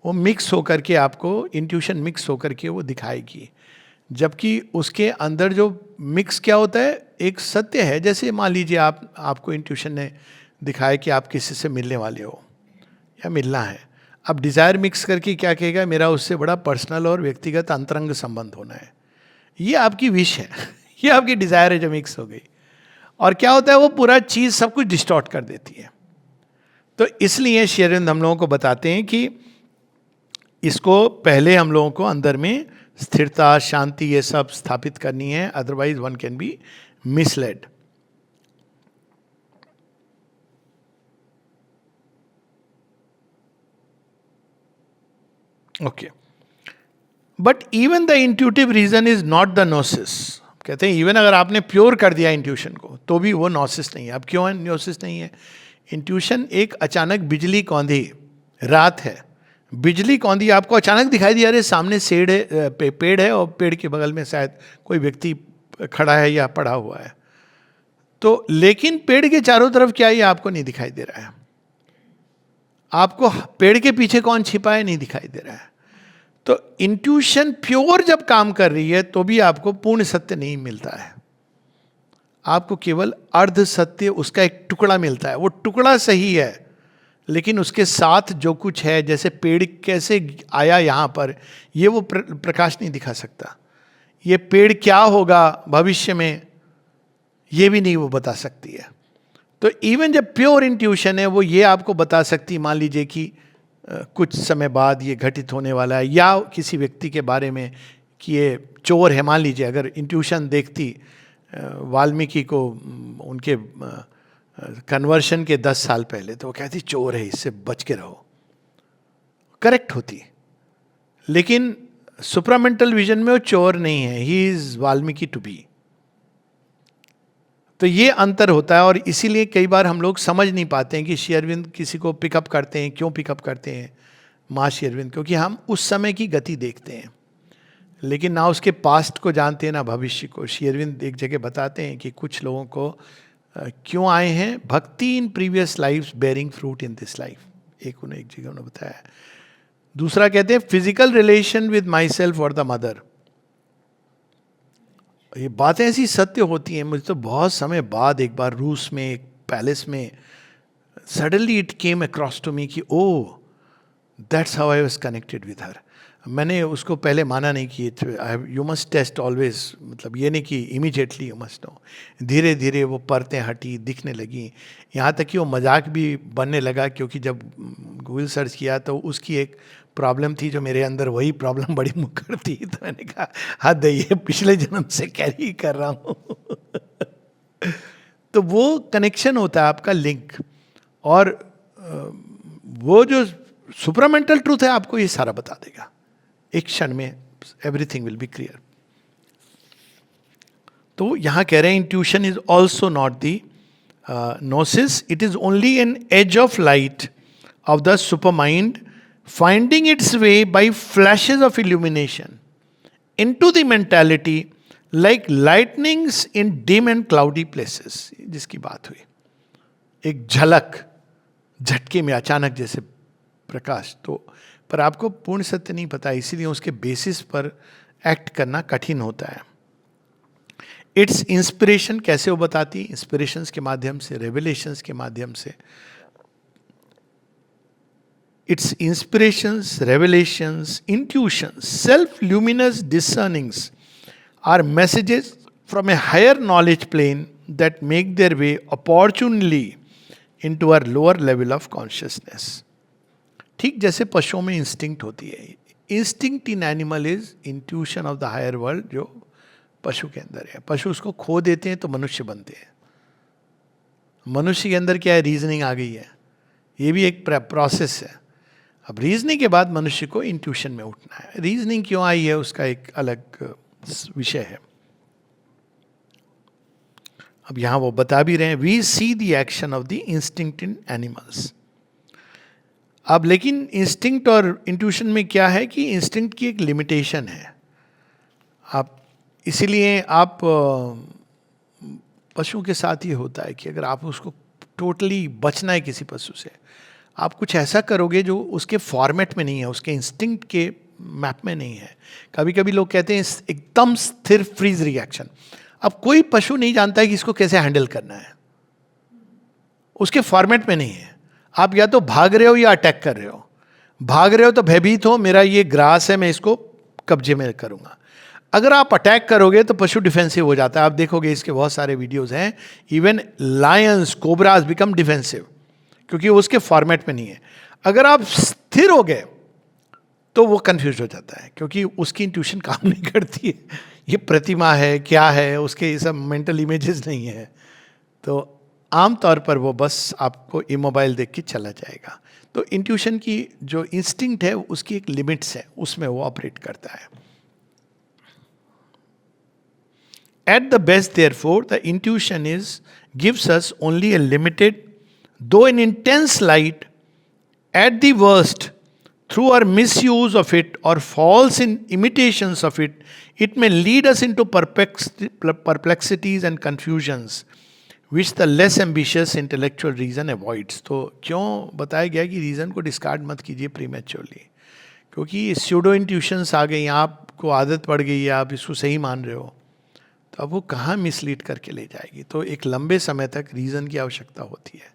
S1: वो मिक्स होकर के आपको, इंट्यूशन मिक्स होकर के वो दिखाएगी। जबकि उसके अंदर जो मिक्स क्या होता है, एक सत्य है। जैसे मान लीजिए आपको इंट्यूशन ने दिखाया कि आप किसी से मिलने वाले हो या मिलना है, अब डिज़ायर मिक्स करके क्या कहेगा, मेरा उससे बड़ा पर्सनल और व्यक्तिगत अंतरंग संबंध होना है। ये आपकी विश है ये आपकी डिज़ायर है जो मिक्स हो गई। और क्या होता है, वो पूरा चीज़ सब कुछ डिस्टॉर्ट कर देती है। तो इसलिए श्री अरविंद हम लोगों को बताते हैं कि इसको पहले हम लोगों को अंदर में स्थिरता, शांति, ये सब स्थापित करनी है, otherwise one can be misled. Okay, but even the intuitive reason is not the gnosis. कहते हैं इवन अगर आपने प्योर कर दिया इंट्यूशन को तो भी वो नोसिस नहीं है। अब क्यों है नोसिस नहीं है? इंट्यूशन एक अचानक बिजली कौंधी, रात है, बिजली कौंधी आपको अचानक दिखाई दिया, अरे सामने शेड है, पेड़ है, और पेड़ के बगल में शायद कोई व्यक्ति खड़ा है या पड़ा हुआ है। तो लेकिन पेड़ के चारों तरफ क्या है ये आपको नहीं दिखाई दे रहा है। आपको पेड़ के पीछे कौन छिपा है नहीं दिखाई दे रहा है। तो इंट्यूशन प्योर जब काम कर रही है तो भी आपको पूर्ण सत्य नहीं मिलता है, आपको केवल अर्ध सत्य, उसका एक टुकड़ा मिलता है। वो टुकड़ा सही है, लेकिन उसके साथ जो कुछ है, जैसे पेड़ कैसे आया यहाँ पर, ये वो प्रकाश नहीं दिखा सकता। ये पेड़ क्या होगा भविष्य में, ये भी नहीं वो बता सकती है। तो इवन जब प्योर इंट्यूशन है वो ये आपको बता सकती, मान लीजिए कि कुछ समय बाद ये घटित होने वाला है, या किसी व्यक्ति के बारे में कि ये चोर है। मान लीजिए अगर इंट्यूशन देखती वाल्मीकि को उनके कन्वर्शन के 10 साल पहले, तो वो कहती चोर है, इससे बच के रहो, करेक्ट होती। लेकिन सुप्रामेंटल विजन में वो चोर नहीं है, he is Valmiki to be. तो ये अंतर होता है, और इसीलिए कई बार हम लोग समझ नहीं पाते हैं कि श्री अरविंद किसी को पिकअप करते हैं, क्यों पिकअप करते हैं माँ श्री अरविंद, क्योंकि हम उस समय की गति देखते हैं, लेकिन ना उसके पास्ट को जानते हैं ना भविष्य को। श्री अरविंद एक जगह बताते हैं कि कुछ लोगों को क्यों आए हैं, भक्ति in previous life bearing fruit in this life, एक जगह उन्होंने बताया। दूसरा कहते हैं physical relation with my self और द मदर। ये बातें ऐसी सत्य होती हैं। मुझे तो बहुत समय बाद एक बार रूस में एक पैलेस में suddenly it came across to me कि oh that's how I was connected with her. मैंने उसको पहले माना नहीं कि यू मस्ट टेस्ट ऑलवेज, मतलब ये नहीं कि इमीडिएटली यू मस्ट नो। धीरे धीरे वो परतें हटी, दिखने लगी, यहाँ तक कि वो मजाक भी बनने लगा। क्योंकि जब गूगल सर्च किया तो उसकी एक प्रॉब्लम थी जो मेरे अंदर वही प्रॉब्लम बड़ी मुक्कर थी। तो मैंने कहा हद है, ये पिछले जन्म से कैरी कर रहा हूँ। तो वो कनेक्शन होता है आपका लिंक, और वो जो सुपरामेंटल ट्रूथ है आपको ये सारा बता देगा एक क्षण में, एवरीथिंग विल बी क्लियर। तो यहां कह रहे हैं intuition is also not the gnosis, it is only an edge of light of the supermind finding its way by flashes of illumination into the mentality like lightnings in dim and cloudy places. जिसकी बात हुई, एक झलक, झटके में अचानक जैसे प्रकाश। तो पर आपको पूर्ण सत्य नहीं पता, इसीलिए उसके बेसिस पर एक्ट करना कठिन होता है। इट्स इंस्पिरेशन कैसे वो बताती, इंस्पिरेशंस के माध्यम से, रेवलेशंस के माध्यम से। Its inspirations, revelations, intuitions, self luminous discernings are messages from a higher knowledge plane that make their way opportunely into our lower level of consciousness. ठीक जैसे पशुओं में इंस्टिंक्ट होती है, instinct in animal is intuition of the higher world, जो पशु के अंदर है। पशु उसको खो देते हैं तो मनुष्य बनते हैं। मनुष्य के अंदर क्या है, रीजनिंग आ गई है, ये भी एक प्रोसेस है। अब रीजनिंग के बाद मनुष्य को इंट्यूशन में उठना है। रीजनिंग क्यों आई है उसका एक अलग विषय है। अब यहां वो बता भी रहे हैं, we see the action of the instinct in animals. अब लेकिन इंस्टिंक्ट और इंट्यूशन में क्या है कि इंस्टिंक्ट की एक लिमिटेशन है। आप इसीलिए आप पशुओं के साथ ये होता है कि अगर आप उसको टोटली बचना है किसी पशु से, आप कुछ ऐसा करोगे जो उसके फॉर्मेट में नहीं है, उसके इंस्टिंक्ट के मैप में नहीं है। कभी कभी लोग कहते हैं एकदम स्थिर फ्रीज रिएक्शन। अब कोई पशु नहीं जानता है कि इसको कैसे हैंडल करना है, उसके फॉर्मेट में नहीं है। आप या तो भाग रहे हो या अटैक कर रहे हो। भाग रहे हो तो भयभीत हो, मेरा ये ग्रास है, मैं इसको कब्जे में करूंगा। अगर आप अटैक करोगे तो पशु डिफेंसिव हो जाता है। आप देखोगे इसके बहुत सारे वीडियोस हैं, even Lions, cobras become defensive, क्योंकि वो उसके फॉर्मेट में नहीं है। अगर आप स्थिर हो गए तो वो कंफ्यूज हो जाता है, क्योंकि उसकी इंट्यूशन काम नहीं करती है। ये प्रतिमा है, क्या है, उसके ये सब मेंटल इमेजेस नहीं है। तो आमतौर पर वो बस आपको इमोबाइल देख के चला जाएगा। तो इंट्यूशन की जो इंस्टिंक्ट है उसकी एक लिमिट्स है, उसमें वो ऑपरेट करता है। At the best, therefore, the intuition gives us only a limited, though an intense light. At the worst, through our misuse of it or false imitations of it, it may lead us into perplexities and confusions, which the less ambitious intellectual reason avoids. तो क्यों बताया गया कि reason को discard मत कीजिए prematurely, क्योंकि pseudo intuitions आ गई, आपको आदत पड़ गई है, आप इसको सही मान रहे हो, तो अब वो कहाँ मिसलीड करके ले जाएगी। तो एक लंबे समय तक रीज़न की आवश्यकता होती है।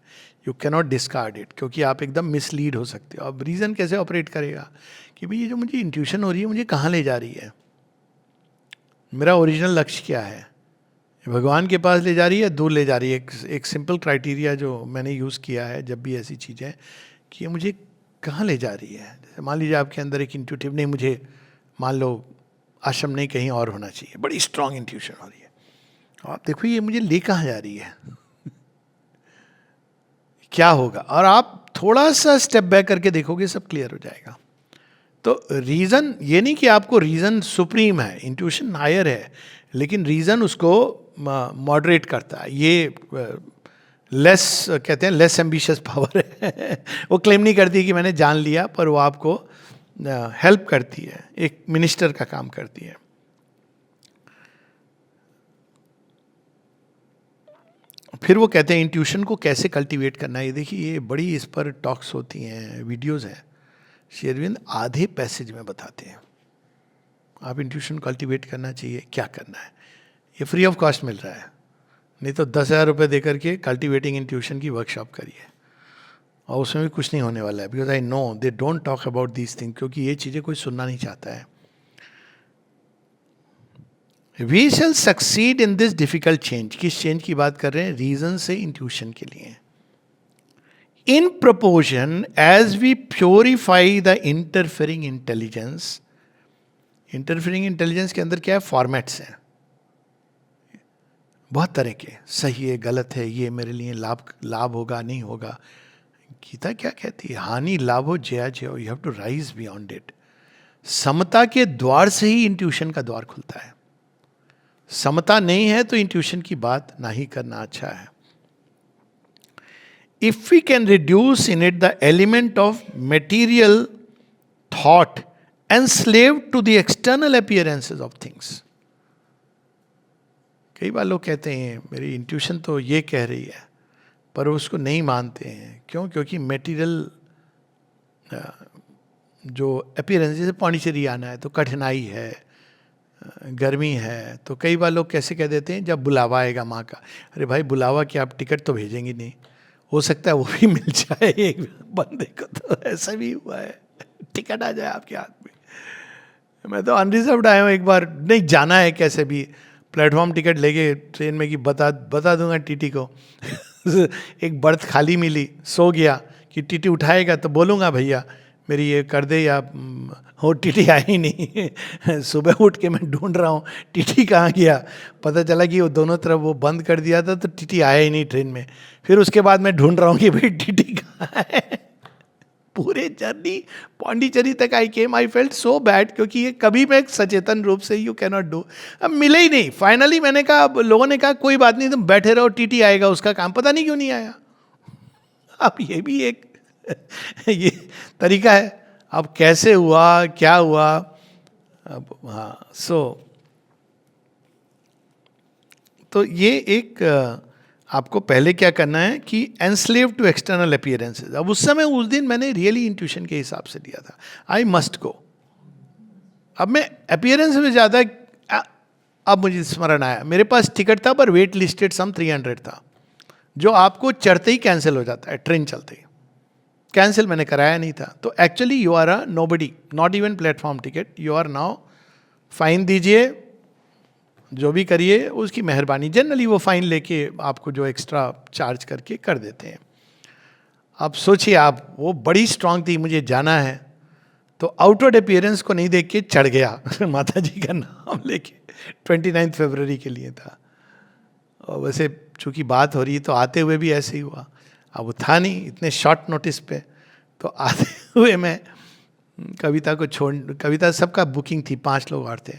S1: यू कैनॉट डिस्कार्ड इट, क्योंकि आप एकदम मिसलीड हो सकते हो। अब रीज़न कैसे ऑपरेट करेगा कि भाई ये जो मुझे इंट्यूशन हो रही है, मुझे कहाँ ले जा रही है, मेरा ओरिजिनल लक्ष्य क्या है, भगवान के पास ले जा रही है, दूर ले जा रही है। एक सिंपल क्राइटेरिया जो मैंने यूज़ किया है जब भी ऐसी चीज़ें कि ये मुझे कहाँ ले जा रही है। जैसे मान लीजिए आपके अंदर एक इंट्यूटिव, नहीं मुझे मान लो आश्रम नहीं कहीं और होना चाहिए, बड़ी स्ट्रांग इंट्यूशन हो रही है, और आप देखो ये मुझे ले कहाँ जा रही है, क्या होगा। और आप थोड़ा सा स्टेप बैक करके देखोगे, सब क्लियर हो जाएगा। तो रीज़न ये नहीं कि आपको रीज़न सुप्रीम है, इंट्यूशन हायर है, लेकिन रीज़न उसको मॉडरेट करता है। ये लेस कहते हैं लेस एम्बिशियस पावर है। वो क्लेम नहीं करती कि मैंने जान लिया, पर वो आपको हेल्प करती है, एक मिनिस्टर का काम करती है। फिर वो कहते हैं इंट्यूशन को कैसे कल्टीवेट करना है। ये देखिए, ये बड़ी इस पर टॉक्स होती हैं, वीडियोस हैं। श्री अरविंद आधे पैसेज में बताते हैं आप इंट्यूशन कल्टीवेट करना चाहिए, क्या करना है। ये फ्री ऑफ कॉस्ट मिल रहा है, नहीं तो 10,000 रुपये दे करके कल्टीवेटिंग इंट्यूशन की वर्कशॉप करिए, और उसमें भी कुछ नहीं होने वाला है। Because I know they don't talk about these thing, क्योंकि ये चीज़ें कोई सुनना नहीं चाहता है। We shall succeed in this difficult change. किस चेंज की बात कर रहे हैं? रीजन से इंट्यूशन के लिए। In proportion as we purify the interfering intelligence. Interfering intelligence के अंदर क्या है? फॉर्मेट्स हैं बहुत तरह के, सही है, गलत है, ये मेरे लिए लाभ होगा, नहीं होगा। गीता क्या कहती है? हानि लाभो जया जयो, you have to rise beyond it. समता के द्वार से ही इंट्यूशन का द्वार खुलता है। समता नहीं है तो इंट्यूशन की बात ना ही करना अच्छा है। If we can reduce in it the element of material thought enslaved to the external appearances of things. कई बार लोग कहते हैं मेरी इंट्यूशन तो ये कह रही है, पर उसको नहीं मानते हैं। क्यों? क्योंकि मेटीरियल जो अपीयरेंस, जैसे पौंडीचेरी आना है तो कठिनाई है, गर्मी है, तो कई बार लोग कैसे कह देते हैं जब बुलावा आएगा माँ का। अरे भाई, बुलावा क्या, आप टिकट तो भेजेंगे नहीं, हो सकता है वो भी मिल जाए एक बंदे को। तो ऐसा भी हुआ है, टिकट आ जाए आपके हाथ में। मैं तो अनरिजर्व्ड आया हूँ, एक बार नहीं जाना है कैसे भी, प्लेटफॉर्म टिकट लेके ट्रेन में कि बता दूंगा टीटी को। एक बर्थ खाली मिली, सो गया कि टीटी उठाएगा तो बोलूँगा भैया मेरी ये कर दे, या हो टीटी आई ही नहीं। सुबह उठ के मैं ढूंढ रहा हूँ टीटी कहाँ गया, पता चला कि वो दोनों तरफ वो बंद कर दिया था, तो टीटी आया ही नहीं ट्रेन में। फिर उसके बाद मैं ढूंढ रहा हूँ कि भाई टीटी कहाँ है। पूरे जर्नी पौंडीचेरी तक आई केम, आई फेल्ट सो बैड, क्योंकि ये कभी मैं सचेतन रूप से यू कैनॉट डू। अब मिले ही नहीं। फाइनली मैंने कहा, अब लोगों ने कहा कोई बात नहीं, तुम बैठे रहो, टीटी आएगा, उसका काम। पता नहीं क्यों नहीं आया। अब ये भी एक ये तरीका है। अब कैसे हुआ, क्या हुआ, अब हाँ। तो ये एक आपको पहले क्या करना है कि एनस्लेव टू एक्सटर्नल अपीयरेंसेस। अब उस समय, उस दिन मैंने रियली इंट्यूशन के हिसाब से लिया था, आई मस्ट गो। अब मैं अपीयरेंस में ज़्यादा, अब मुझे स्मरण आया, मेरे पास टिकट था पर वेट लिस्टेड सम 300 था, जो आपको चढ़ते ही कैंसिल हो जाता है, ट्रेन चलते ही कैंसिल मैंने कराया नहीं था। तो actually you are a nobody, not even platform ticket, you are now, fine दीजिए, जो भी करिए उसकी मेहरबानी। जनरली वो फाइन लेके आपको जो एक्स्ट्रा चार्ज करके कर देते हैं। आप सोचिए, आप, वो बड़ी स्ट्रांग थी, मुझे जाना है, तो आउटवर्ड अपीयरेंस को नहीं देख के चढ़ गया माता जी का नाम लेके। 29 फरवरी के लिए था। और वैसे चूंकि बात हो रही है तो आते हुए भी ऐसे ही हुआ। अब वो था नहीं इतने शॉर्ट नोटिस पे, तो आते हुए मैं कविता को कविता सबका बुकिंग थी, 5 लोग और थे,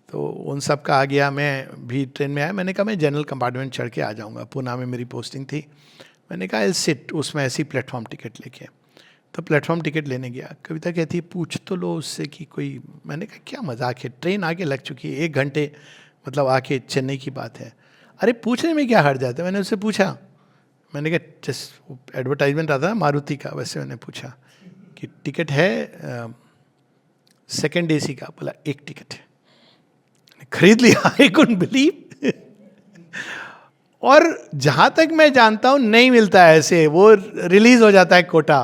S1: तो उन सब का आ गया। मैं भी ट्रेन में आया, मैंने कहा मैं जनरल कंपार्टमेंट चढ़ के आ जाऊंगा, पूना में मेरी पोस्टिंग थी। मैंने कहा आई सिट, उसमें ऐसी प्लेटफॉर्म टिकट लेके। तो प्लेटफॉर्म टिकट लेने गया, कविता कहती है पूछ तो लो उससे कि कोई। मैंने कहा क्या मजाक है, ट्रेन आके लग चुकी है, 1 घंटे मतलब आके चेन्नई की बात है, अरे पूछने में क्या हर्ज जाता है। मैंने उससे पूछा, मैंने कहा जस्ट एडवर्टाइजमेंट आता है मारुति का, वैसे मैंने पूछा कि टिकट है सेकेंड AC का। बोला 1 टिकट है। खरीद लिया। I couldn't believe. और जहां तक मैं जानता हूं नहीं मिलता है ऐसे, वो रिलीज हो जाता है quota.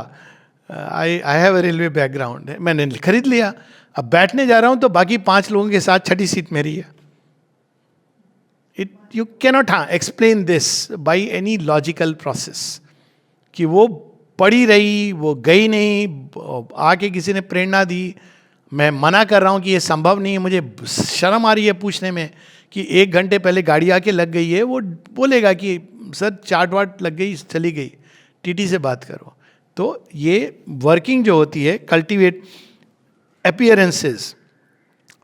S1: I have a railway background, मैंने खरीद लिया। अब बैठने जा रहा हूं तो बाकी 5 लोगों के साथ 6ठी सीट मेरी है। You cannot explain this by any logical process, कि वो पड़ी रही, वो गई नहीं, आके किसी ने प्रेरणा दी। मैं मना कर रहा हूँ कि ये संभव नहीं है, मुझे शर्म आ रही है पूछने में कि 1 घंटे पहले गाड़ी आके लग गई है। वो बोलेगा कि सर चार्ट वाट लग गई, चली गई, टीटी से बात करो। तो ये वर्किंग जो होती है, cultivate appearances,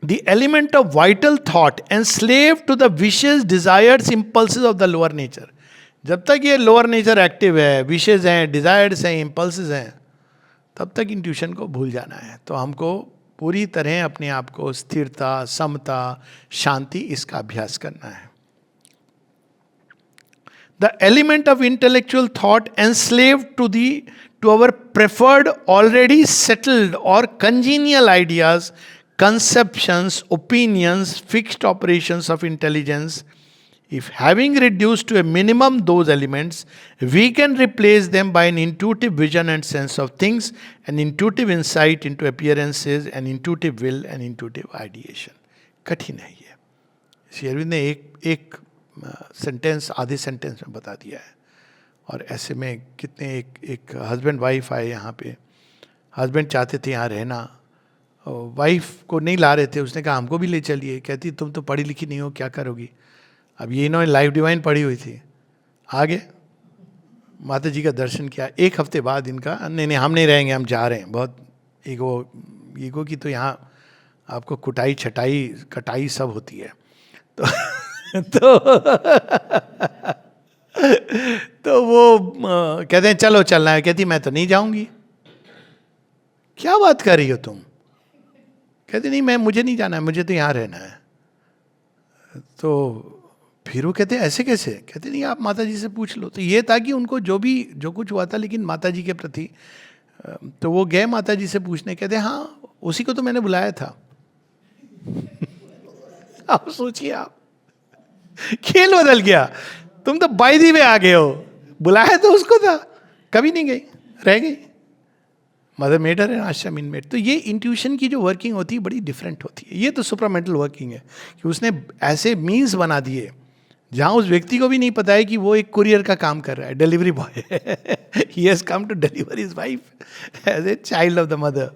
S1: the element of vital thought enslaved to the wishes, desires, impulses of the lower nature. जब तक ये लोअर नेचर एक्टिव है, विशेज हैं, डिजायर्स हैं, इम्पल्सेस हैं, तब तक इंट्यूशन को भूल जाना है। तो हमको पूरी तरह अपने आप को स्थिरता, समता, शांति, इसका अभ्यास करना है। The element of intellectual thought enslaved to our preferred, already settled or congenial ideas, conceptions, opinions, fixed operations of intelligence. If having reduced to a minimum those elements, we can replace them by an intuitive vision and sense of things, an intuitive insight into appearances, an intuitive will, and intuitive ideation. कठिन है ये। श्री अरविंद ने एक sentence, आधे sentence में बता दिया है। और ऐसे में कितने, एक हस्बैंड वाइफ आए यहाँ पे, हस्बैंड चाहते थे यहाँ रहना, वाइफ को नहीं ला रहे थे, उसने कहा हमको भी ले चलिए। कहती तुम तो पढ़ी लिखी नहीं हो, क्या करोगी। अब ये इन्होंने लाइफ डिवाइन पढ़ी हुई थी, आगे माता जी का दर्शन किया। 1 हफ्ते बाद इनका नहीं हम नहीं रहेंगे, हम जा रहे हैं। बहुत ईगो की तो यहाँ आपको कुटाई छटाई कटाई सब होती है। तो वो कहते हैं चलो चलना है। कहती मैं तो नहीं जाऊंगी। क्या बात कर रही हो तुम। कहती नहीं, मुझे नहीं जाना है, मुझे तो यहाँ रहना है। तो फिर वो कहते हैं ऐसे कैसे। कहते नहीं आप माता जी से पूछ लो। तो ये था कि उनको जो कुछ हुआ था, लेकिन माता जी के प्रति, तो वो गए माता जी से पूछने। कहते हाँ उसी को तो मैंने बुलाया था। आप सोचिए, आप खेल बदल गया। तुम तो बाय दी वे आ गए हो, बुलाया तो उसको था, कभी नहीं गई, रह गई। मदर मेडर है आशा मीन मेड। तो ये इंट्यूशन की जो वर्किंग होती है बड़ी डिफरेंट होती है। ये तो सुपरामेंटल वर्किंग है कि उसने ऐसे मीन्स बना दिए जहां उस व्यक्ति को भी नहीं पता है कि वो एक कुरियर का काम कर रहा है, delivery boy. He has come to deliver his wife as a child of the mother.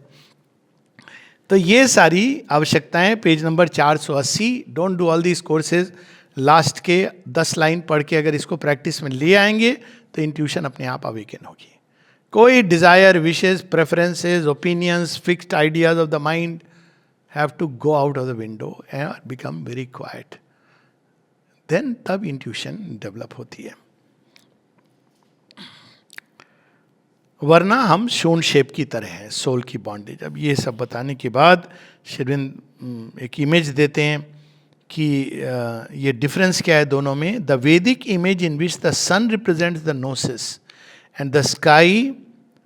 S1: तो ये सारी आवश्यकताएं page number 480। Don't do all these courses, last के 10 लाइन पढ़ के अगर इसको प्रैक्टिस में ले आएंगे तो इंट्यूशन अपने आप अवेकन होगी। कोई desire, wishes, preferences, opinions, fixed ideas of the mind have to go out of the window and become very quiet. Then तब इंट्यूशन डेवलप होती है, वरना हम शोन शेप की तरह हैं, सोल की बॉन्डेज। अब ये सब बताने के बाद श्री अरविंद एक इमेज देते हैं कि ये डिफरेंस क्या है दोनों में। The Vedic image in which the sun represents the gnosis and the sky,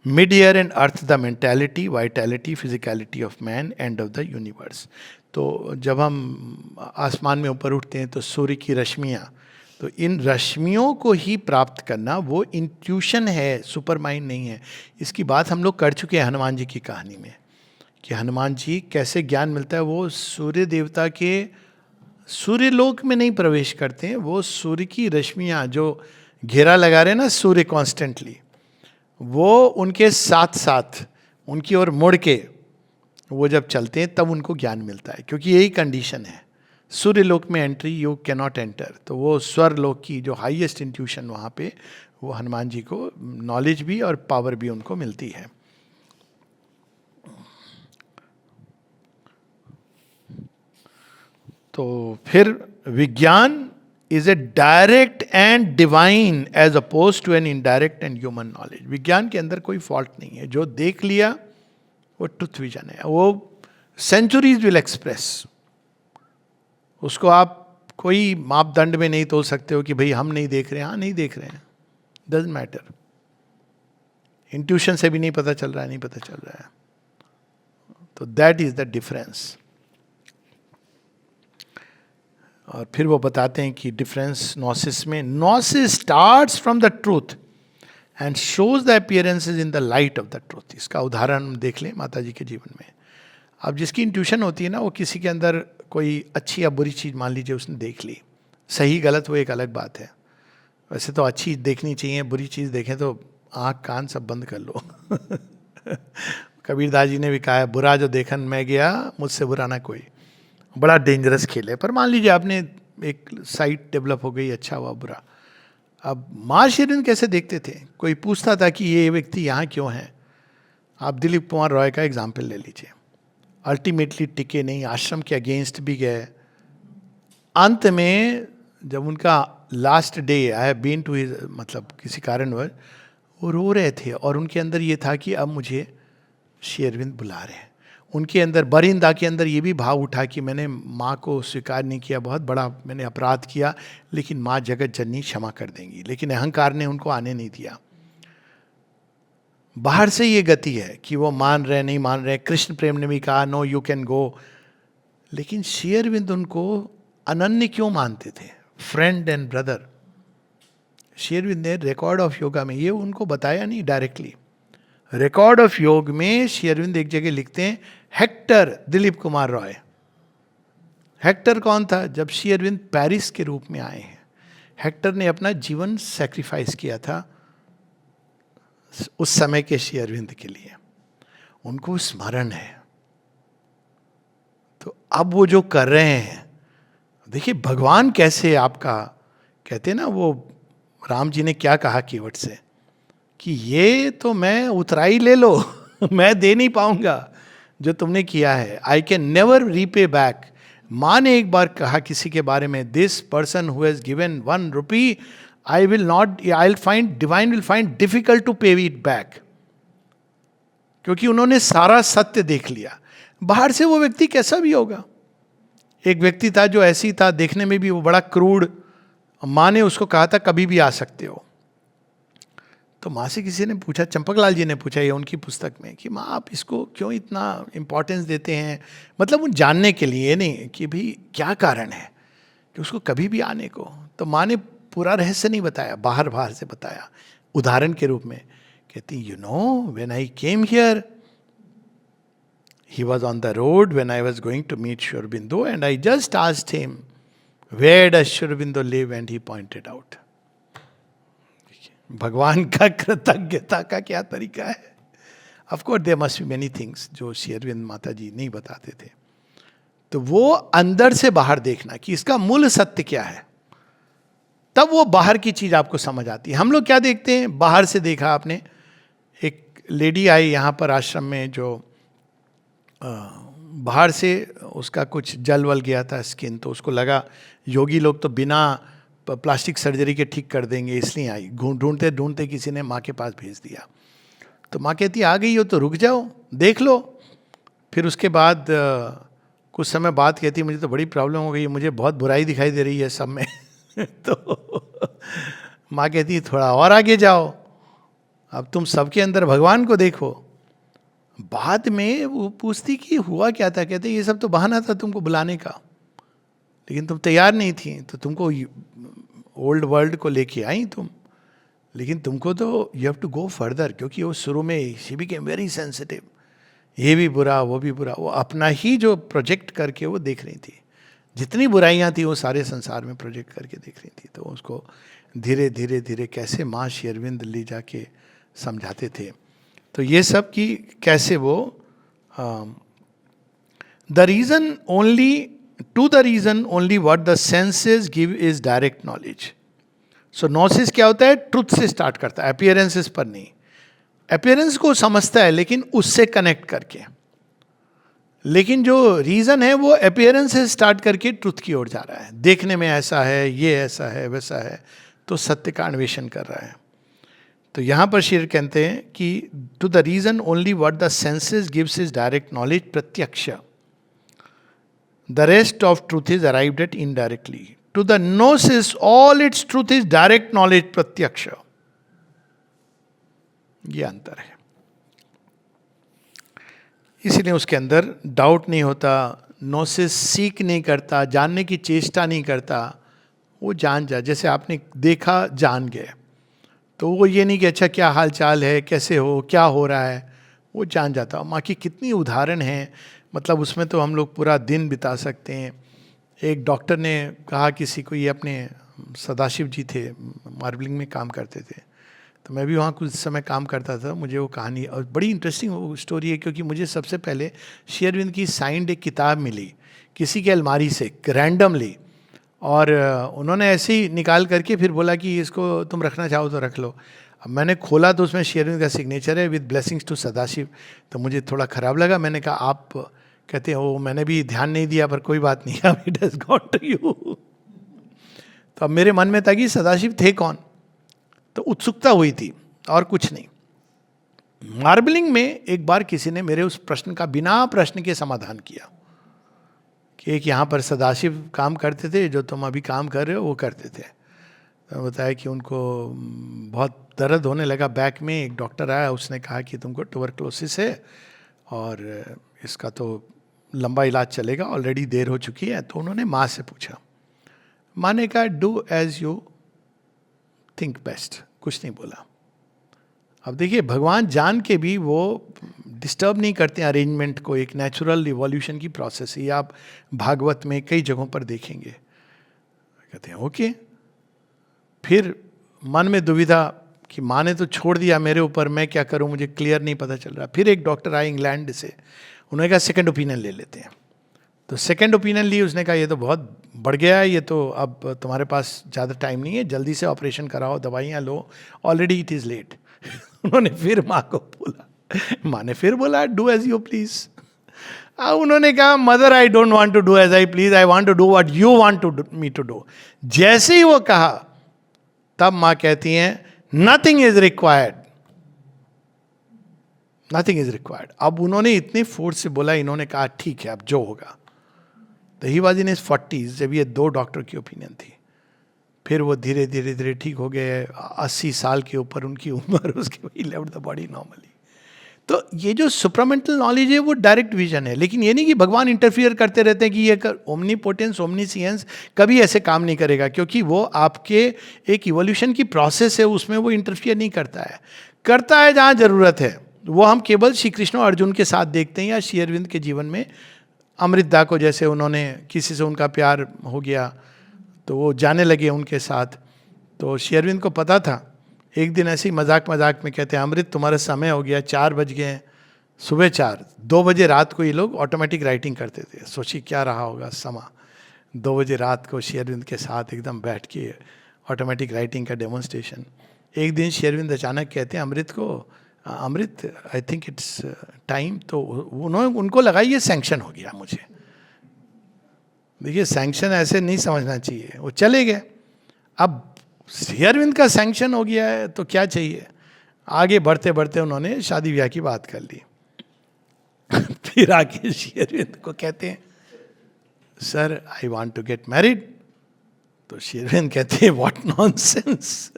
S1: mid air and earth the mentality, vitality, physicality of man, and of the universe. तो जब हम आसमान में ऊपर उठते हैं तो सूर्य की रश्मियाँ, तो इन रश्मियों को ही प्राप्त करना वो इंट्यूशन है, सुपर माइंड नहीं है। इसकी बात हम लोग कर चुके हैं हनुमान जी की कहानी में, कि हनुमान जी कैसे ज्ञान मिलता है। वो सूर्य देवता के सूर्यलोक में नहीं प्रवेश करते हैं, वो सूर्य की रश्मियाँ जो घेरा लगा रहे हैं ना सूर्य कॉन्स्टेंटली, वो उनके साथ साथ उनकी ओर मुड़ के वो जब चलते हैं तब उनको ज्ञान मिलता है, क्योंकि यही कंडीशन है। सूर्य लोक में entry you can not enter. तो वो स्वर लोक की जो हाईएस्ट इंट्यूशन वहाँ पे, वो हनुमान जी को नॉलेज भी और पावर भी उनको मिलती है। तो फिर विज्ञान is a direct and divine as opposed to an indirect and human knowledge. विज्ञान के अंदर कोई फॉल्ट नहीं है, जो देख लिया वो ट्रुथ विजन है, वो सेंचुरीज विल एक्सप्रेस। उसको आप कोई मापदंड में नहीं तोल सकते हो कि भाई हम नहीं देख रहे हैं, हाँ नहीं देख रहे हैं, डजंट मैटर। इंट्यूशन से भी नहीं पता चल रहा है, नहीं पता चल रहा है। तो दैट इज द डिफरेंस। और फिर वो बताते हैं कि डिफरेंस नॉसिस में, gnosis starts from the truth and shows the appearances in the light of the truth. इसका उदाहरण हम देख लें माता जी के जीवन में। अब जिसकी इंट्यूशन होती है ना, वो किसी के अंदर कोई अच्छी या बुरी चीज़ मान लीजिए उसने देख ली, सही गलत वो एक अलग बात है। वैसे तो अच्छी देखनी चाहिए, बुरी चीज़ देखें तो आँख कान सब बंद कर लो। कबीरदास जी ने भी कहा है, बुरा जो देखन मैं गया मुझसे बुरा ना कोई। बड़ा डेंजरस खेल है। पर मान लीजिए आपने एक साइट डेवलप हो गई, अच्छा हुआ बुरा। अब माँ श्री अरविंद कैसे देखते थे? कोई पूछता था कि ये व्यक्ति यहाँ क्यों है? आप दिलीप कुमार रॉय का एग्जाम्पल ले लीजिए। अल्टीमेटली टिके नहीं, आश्रम के अगेंस्ट भी गए। अंत में जब उनका last day, I have been to his, मतलब किसी कारणवश वो रो रहे थे और उनके अंदर ये था कि अब मुझे श्री अरविंद बुला रहे हैं। उनके अंदर बरिंदा के अंदर ये भी भाव उठा कि मैंने माँ को स्वीकार नहीं किया, बहुत बड़ा मैंने अपराध किया, लेकिन माँ जगत जननी क्षमा कर देंगी। लेकिन अहंकार ने उनको आने नहीं दिया। बाहर से ये गति है कि वो मान रहे नहीं मान रहे। कृष्ण प्रेम ने भी कहा नो यू कैन गो, लेकिन श्री अरविंद उनको अनन्य क्यों मानते थे? Friend and brother. Shri Arvind ने रिकॉर्ड ऑफ योगा में ये उनको बताया नहीं डायरेक्टली। रिकॉर्ड ऑफ योग में श्री अरविंद एक जगह लिखते हैं, हेक्टर दिलीप कुमार रॉय। हेक्टर कौन था? जब श्री अरविंद पेरिस के रूप में आए हैं, हेक्टर ने अपना जीवन सैक्रिफाइस किया था उस समय के श्री अरविंद के लिए। उनको स्मरण है। तो अब वो जो कर रहे हैं, देखिए भगवान कैसे आपका, कहते हैं ना वो राम जी ने क्या कहा कीवट से, कि ये तो मैं उतराई ले लो, मैं दे नहीं पाऊंगा जो तुमने किया है। I can never repay back. माँ ने एक बार कहा किसी के बारे में, this person who has given 1 rupee, I will not, I'll find, divine will find difficult to pay it back. क्योंकि उन्होंने सारा सत्य देख लिया। बाहर से वो व्यक्ति कैसा भी होगा। एक व्यक्ति था जो ऐसी था, देखने में भी वो बड़ा क्रूड। माँ ने उसको कहा था कभी भी आ सकते हो। तो माँ से किसी ने पूछा, चंपकलाल जी ने पूछा ये उनकी पुस्तक में, कि माँ आप इसको क्यों इतना इंपॉर्टेंस देते हैं? मतलब उन जानने के लिए नहीं कि भाई क्या कारण है कि उसको कभी भी आने को। तो माँ ने पूरा रहस्य नहीं बताया, बाहर बाहर से बताया उदाहरण के रूप में। कहती you know when I came here he was on the road when I was going to meet Shri Aurobindo and I just asked him where does Shri Aurobindo live, and he pointed out. भगवान का कृतज्ञता का क्या तरीका है. Of course there must be many things जो श्री अरविंद माता जी नहीं बताते थे. तो वो अंदर से बाहर देखना कि इसका मूल सत्य क्या है, तब वो बाहर की चीज आपको समझ आती है. हम लोग क्या देखते हैं, बाहर से देखा आपने, एक लेडी आई यहाँ पर आश्रम में जो बाहर से उसका कुछ जल वल गया था स्किन, तो उसको लगा योगी लोग तो बिना प्लास्टिक सर्जरी के ठीक कर देंगे, इसलिए आई. ढूंढते ढूंढते किसी ने माँ के पास भेज दिया. तो माँ कहती आ गई हो तो रुक जाओ, देख लो. फिर उसके बाद कुछ समय बाद कहती मुझे तो बड़ी प्रॉब्लम हो गई, मुझे बहुत बुराई दिखाई दे रही है सब में. तो माँ कहती थोड़ा और आगे जाओ, अब तुम सबके अंदर भगवान को देखो. बाद में वो पूछती कि हुआ क्या था. कहते ये सब तो बहाना था तुमको बुलाने का, लेकिन तुम तैयार नहीं थी, तो तुमको ओल्ड वर्ल्ड को लेके आई तुम, लेकिन तुमको तो you have to go further. क्योंकि वो शुरू में शी बिकेम वेरी सेंसिटिव, ये भी बुरा वो भी बुरा, वो अपना ही जो प्रोजेक्ट करके वो देख रही थी, जितनी बुराइयां थी वो सारे संसार में प्रोजेक्ट करके देख रही थी. तो उसको धीरे धीरे धीरे कैसे माँ श्री अरविंद ले जाके समझाते थे. तो ये सब कि कैसे वो the reason only to the reason only what the senses give is direct knowledge. So gnosis क्या होता है, ट्रुथ से स्टार्ट करता है, अपीयरेंसेस पर नहीं. अपीयरेंस को समझता है लेकिन उससे कनेक्ट करके, लेकिन जो रीजन है वो अपीयरेंस से स्टार्ट करके ट्रुथ की ओर जा रहा है. देखने में ऐसा है, ये ऐसा है, वैसा है, तो सत्य का अन्वेषण कर रहा है. तो यहां पर शेर कहते हैं कि to the reason only what the senses gives is direct knowledge pratyaksha. The rest of truth is arrived at indirectly. To the gnosis all its truth is direct knowledge pratyaksha. ये अंतर है. इसीलिए उसके अंदर डाउट नहीं होता, नोसिस सीख नहीं करता, जानने की चेष्टा नहीं करता, वो जान जा. जैसे आपने देखा जान गए, तो वो ये नहीं कि अच्छा क्या हाल चाल है, कैसे हो, क्या हो रहा है, वो जान जाता. माँ की कितनी उदाहरण हैं, मतलब उसमें तो हम लोग पूरा दिन बिता सकते हैं. एक डॉक्टर ने कहा किसी को, ये अपने सदाशिव जी थे, मार्बलिंग में काम करते थे, तो मैं भी वहाँ कुछ समय काम करता था. मुझे वो कहानी और बड़ी इंटरेस्टिंग वो स्टोरी है, क्योंकि मुझे सबसे पहले श्री अरविंद की साइंड एक किताब मिली किसी के अलमारी से रैंडमली, और उन्होंने ऐसे ही निकाल करके फिर बोला कि इसको तुम रखना चाहो तो रख लो. अब मैंने खोला तो उसमें श्री अरविंद का सिग्नेचर है, विद ब्लेसिंग्स टू सदाशिव. तो मुझे थोड़ा ख़राब लगा. मैंने कहा आप कहते हो मैंने भी ध्यान नहीं दिया, पर कोई बात नहीं, अब it has gone to you. तो अब मेरे मन में था कि सदाशिव थे कौन, तो उत्सुकता हुई थी और कुछ नहीं. मार्बलिंग में एक बार किसी ने मेरे उस प्रश्न का बिना प्रश्न के समाधान किया कि एक यहाँ पर सदाशिव काम करते थे, जो तुम अभी काम कर रहे हो वो करते थे. तो बताया कि उनको बहुत दर्द होने लगा बैक में. एक डॉक्टर आया, उसने कहा कि तुमको ट्यूबरक्लोसिस है और इसका तो लंबा इलाज चलेगा, ऑलरेडी देर हो चुकी है. तो उन्होंने माँ से पूछा, माँ ने कहा do as you think best, कुछ नहीं बोला. अब देखिए भगवान जान के भी वो डिस्टर्ब नहीं करते हैं अरेंजमेंट को. एक नेचुरल इवोल्यूशन की प्रोसेस है, आप भागवत में कई जगहों पर देखेंगे. कहते हैं ओके. फिर मन में दुविधा कि माँ ने तो छोड़ दिया मेरे ऊपर, मैं क्या करूं, मुझे क्लियर नहीं पता चल रहा. फिर एक डॉक्टर आए इंग्लैंड से, उन्होंने कहा सेकंड ओपिनियन ले लेते हैं. तो सेकंड ओपिनियन ली. उसने कहा ये तो बहुत बढ़ गया है, ये तो अब तुम्हारे पास ज़्यादा टाइम नहीं है, जल्दी से ऑपरेशन कराओ, दवाइयाँ लो, ऑलरेडी इट इज़ लेट. उन्होंने फिर माँ को बोला, माँ ने फिर बोला डू एज यू प्लीज. उन्होंने कहा mother I don't want to do as I please, I want to do what you want to me to do. जैसे ही वो कहा तब माँ कहती हैं nothing is required, nothing is required. अब उन्होंने इतनी फोर्स से बोला, इन्होंने कहा ठीक है अब जो होगा. तो he was in his 40s जब ये दो डॉक्टर की ओपिनियन थी. फिर वो धीरे धीरे धीरे ठीक हो गए. 80 साल के ऊपर उनकी उम्र, उसके बाद ही लेफ्ट द बॉडी नॉर्मली. तो ये जो सुप्रामेंटल नॉलेज है वो डायरेक्ट विजन है. लेकिन ये नहीं कि भगवान इंटरफियर करते रहते हैं कि ये ओमनीपोटेंस ओमनीसियंस कभी ऐसे काम नहीं करेगा, क्योंकि वो आपके एक इवोल्यूशन की प्रोसेस है, उसमें वो इंटरफियर नहीं करता है. करता है जहाँ ज़रूरत है. वो हम केवल श्री कृष्ण और अर्जुन के साथ देखते हैं, या श्री अरविंद के जीवन में अमृतदा को, जैसे उन्होंने किसी से उनका प्यार हो गया तो वो जाने लगे उनके साथ। तो श्री अरविंद को पता था, एक दिन ऐसे ही मजाक मजाक में कहते हैं, अमृत तुम्हारा समय हो गया, 4 बज गए हैं, सुबह 4, 2 बजे रात को ये लोग ऑटोमेटिक राइटिंग करते थे। सोचिए क्या रहा होगा समा, 2 बजे रात को श्री अरविंद के साथ एकदम बैठ के ऑटोमेटिक राइटिंग का डेमोन्स्ट्रेशन। एक दिन श्री अरविंद अचानक कहते हैं अमृत को, अमृत आई थिंक इट्स टाइम। तो उनको लगा ये सैंक्शन हो गया मुझे। देखिए सैंक्शन ऐसे नहीं समझना चाहिए, वो चले गए। अब श्री अरविंद का सैंक्शन हो गया है तो क्या चाहिए, आगे बढ़ते बढ़ते उन्होंने शादी ब्याह की बात कर ली। फिर आके श्री अरविंद को कहते हैं, sir I want to get married. तो श्री अरविंद कहते हैं व्हाट नॉनसेंस।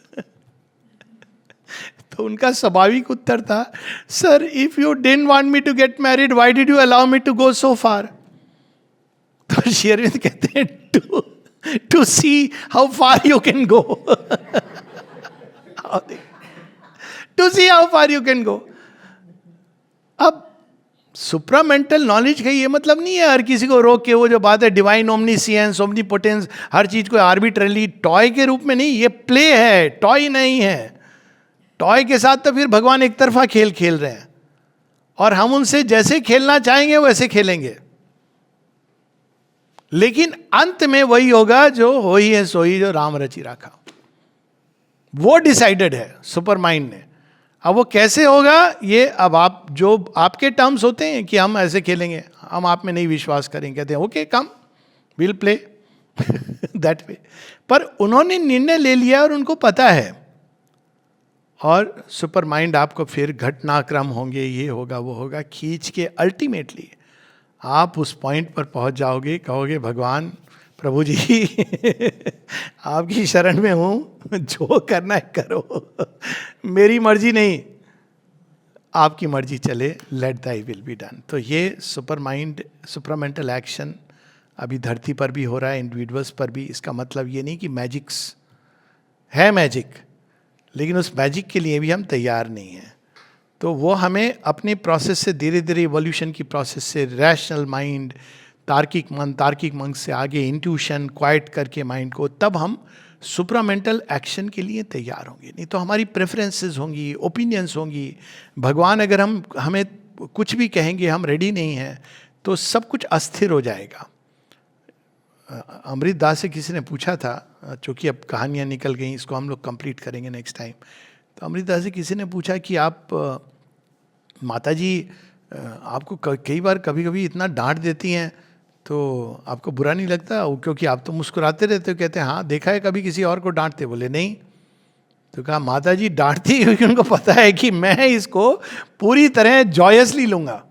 S1: तो उनका स्वाभाविक उत्तर था, sir if you didn't want me to get married why did you allow me to go so far. तो श्री अरविंद कहते हैं to see how far you can go. To see how far you can go. अब supramental knowledge का ये मतलब नहीं है हर किसी को रोक के, वो जो बात है डिवाइन ओमनीसियंस, ओमनीपोटेंस, हर चीज को आर्बिट्रली टॉय के रूप में नहीं, ये प्ले है, टॉय नहीं है। टॉय के साथ तो फिर भगवान एक तरफा खेल खेल रहे हैं, और हम उनसे जैसे खेलना चाहेंगे वैसे खेलेंगे, लेकिन अंत में वही होगा जो हो ही है सोई जो राम रचि रखा। वो डिसाइडेड है सुपर माइंड ने। अब वो कैसे होगा ये अब आप जो आपके टर्म्स होते हैं कि हम ऐसे खेलेंगे, हम आप में नहीं विश्वास करेंगे, कहते हैं okay come will play that way. पर उन्होंने निर्णय ले लिया और उनको पता है, और सुपर माइंड आपको फिर घटनाक्रम होंगे, ये होगा वो होगा, खींच के अल्टीमेटली आप उस पॉइंट पर पहुंच जाओगे, कहोगे भगवान प्रभु जी आपकी शरण में हूं, जो करना है करो, मेरी मर्जी नहीं, आपकी मर्जी चले, let thy will be done. तो ये सुपर माइंड सुपरामेंटल एक्शन अभी धरती पर भी हो रहा है, इंडिविजुअल्स पर भी। इसका मतलब ये नहीं कि मैजिक्स है, मैजिक, लेकिन उस मैजिक के लिए भी हम तैयार नहीं हैं। तो वो हमें अपने प्रोसेस से धीरे धीरे इवोल्यूशन की प्रोसेस से रैशनल माइंड, तार्किक मन से आगे इंट्यूशन क्वाइट करके माइंड को, तब हम सुप्रामेंटल एक्शन के लिए तैयार होंगे। नहीं तो हमारी प्रेफरेंसेस होंगी, ओपिनियंस होंगी। भगवान अगर हमें कुछ भी कहेंगे, हम रेडी नहीं हैं, तो सब कुछ अस्थिर हो जाएगा। अमृत दास से किसी ने पूछा था, चूँकि अब कहानियाँ निकल गई, इसको हम लोग कंप्लीट करेंगे नेक्स्ट टाइम। तो अमृत दास से किसी ने पूछा कि आप माता जी आपको कई बार कभी कभी इतना डांट देती हैं तो आपको बुरा नहीं लगता, क्योंकि आप तो मुस्कुराते रहते हो। कहते हैं हाँ, देखा है कभी किसी और को डांटते? बोले नहीं। तो कहा माता जी डांटती क्योंकि उनको पता है कि मैं इसको पूरी तरह जॉयसली लूँगा।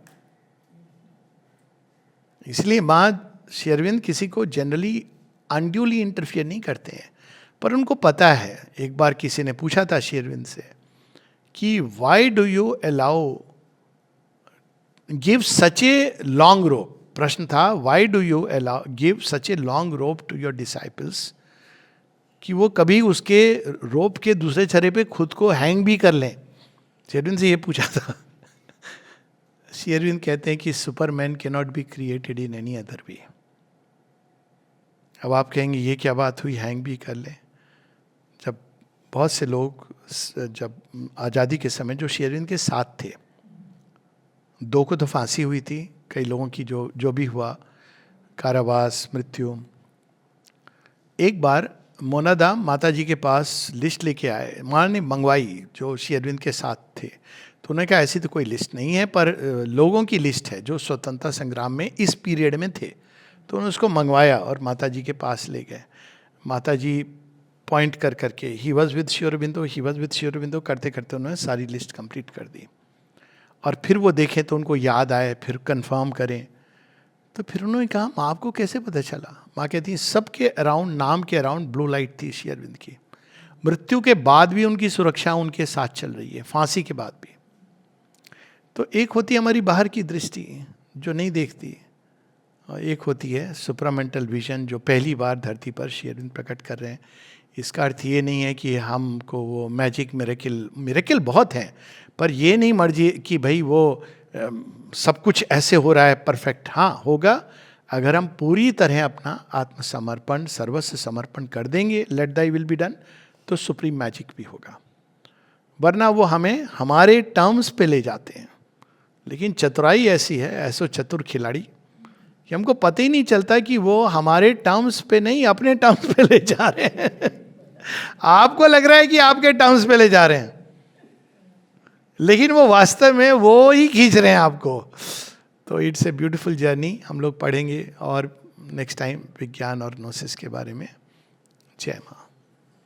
S1: इसलिए माँ श्री अरविंद किसी को जनरली अनड्यूली इंटरफियर नहीं करते हैं, पर उनको पता है। एक बार किसी ने पूछा था श्री अरविंद से कि why do you allow give such a long rope. प्रश्न था why do you allow give such a long rope to your disciples, कि वो कभी उसके रोप के दूसरे छर्रे पे खुद को हैंग भी कर लें। श्री अरविंद से ये पूछा था। श्री अरविंद कहते हैं कि Superman can not be created in any other way. अब आप कहेंगे ये क्या बात हुई, हैंग भी कर लें? जब बहुत से लोग जब आज़ादी के समय जो श्री अरविंद के साथ थे, 2 को तो फांसी हुई थी, कई लोगों की जो भी हुआ, कारावास, मृत्यु। एक बार मोनादाम माता जी के पास लिस्ट लेके आए, माँ ने मंगवाई जो श्री अरविंद के साथ थे। तो उन्होंने कहा ऐसी तो कोई लिस्ट नहीं है, पर लोगों की लिस्ट है जो स्वतंत्रता संग्राम में इस पीरियड में थे। तो उन्होंने उसको मंगवाया और माता जी के पास ले गए। माता जी पॉइंट कर करके he was with Shri Aurobindo, he was with Shri Aurobindo करते करते उन्होंने सारी लिस्ट कंप्लीट कर दी। और फिर वो देखें तो उनको याद आए, फिर कंफर्म करें। तो फिर उन्होंने कहा माँ आपको कैसे पता चला? माँ कहती है सबके अराउंड, नाम के अराउंड ब्लू लाइट थी श्री अरविंद की। मृत्यु के बाद भी उनकी सुरक्षा उनके साथ चल रही है, फांसी के बाद भी। तो एक होती है हमारी बाहर की दृष्टि जो नहीं देखती, और एक होती है सुपरामेंटल विजन जो पहली बार धरती पर श्री अरविंद प्रकट कर रहे हैं। इसका अर्थ ये नहीं है कि हमको वो मैजिक मिरेकल बहुत हैं, पर ये नहीं मर्जी कि भाई वो सब कुछ ऐसे हो रहा है परफेक्ट। हाँ होगा, अगर हम पूरी तरह अपना आत्मसमर्पण, सर्वस्व समर्पण कर देंगे, let thy will be done, तो सुप्रीम मैजिक भी होगा. वरना वो हमें हमारे टर्म्स पे ले जाते हैं. लेकिन चतुराई ऐसी है, ऐसो चतुर खिलाड़ी, कि हमको पता ही नहीं चलता कि वो हमारे टर्म्स पे नहीं, अपने टर्म्स पे ले जा रहे हैं. आपको लग रहा है कि आपके टर्म्स पे ले जा रहे हैं, लेकिन वो वास्तव में वो ही खींच रहे हैं आपको. तो इट्स ए ब्यूटीफुल जर्नी. हम लोग पढ़ेंगे और नेक्स्ट टाइम विज्ञान और नोसिस के बारे में. जय मां.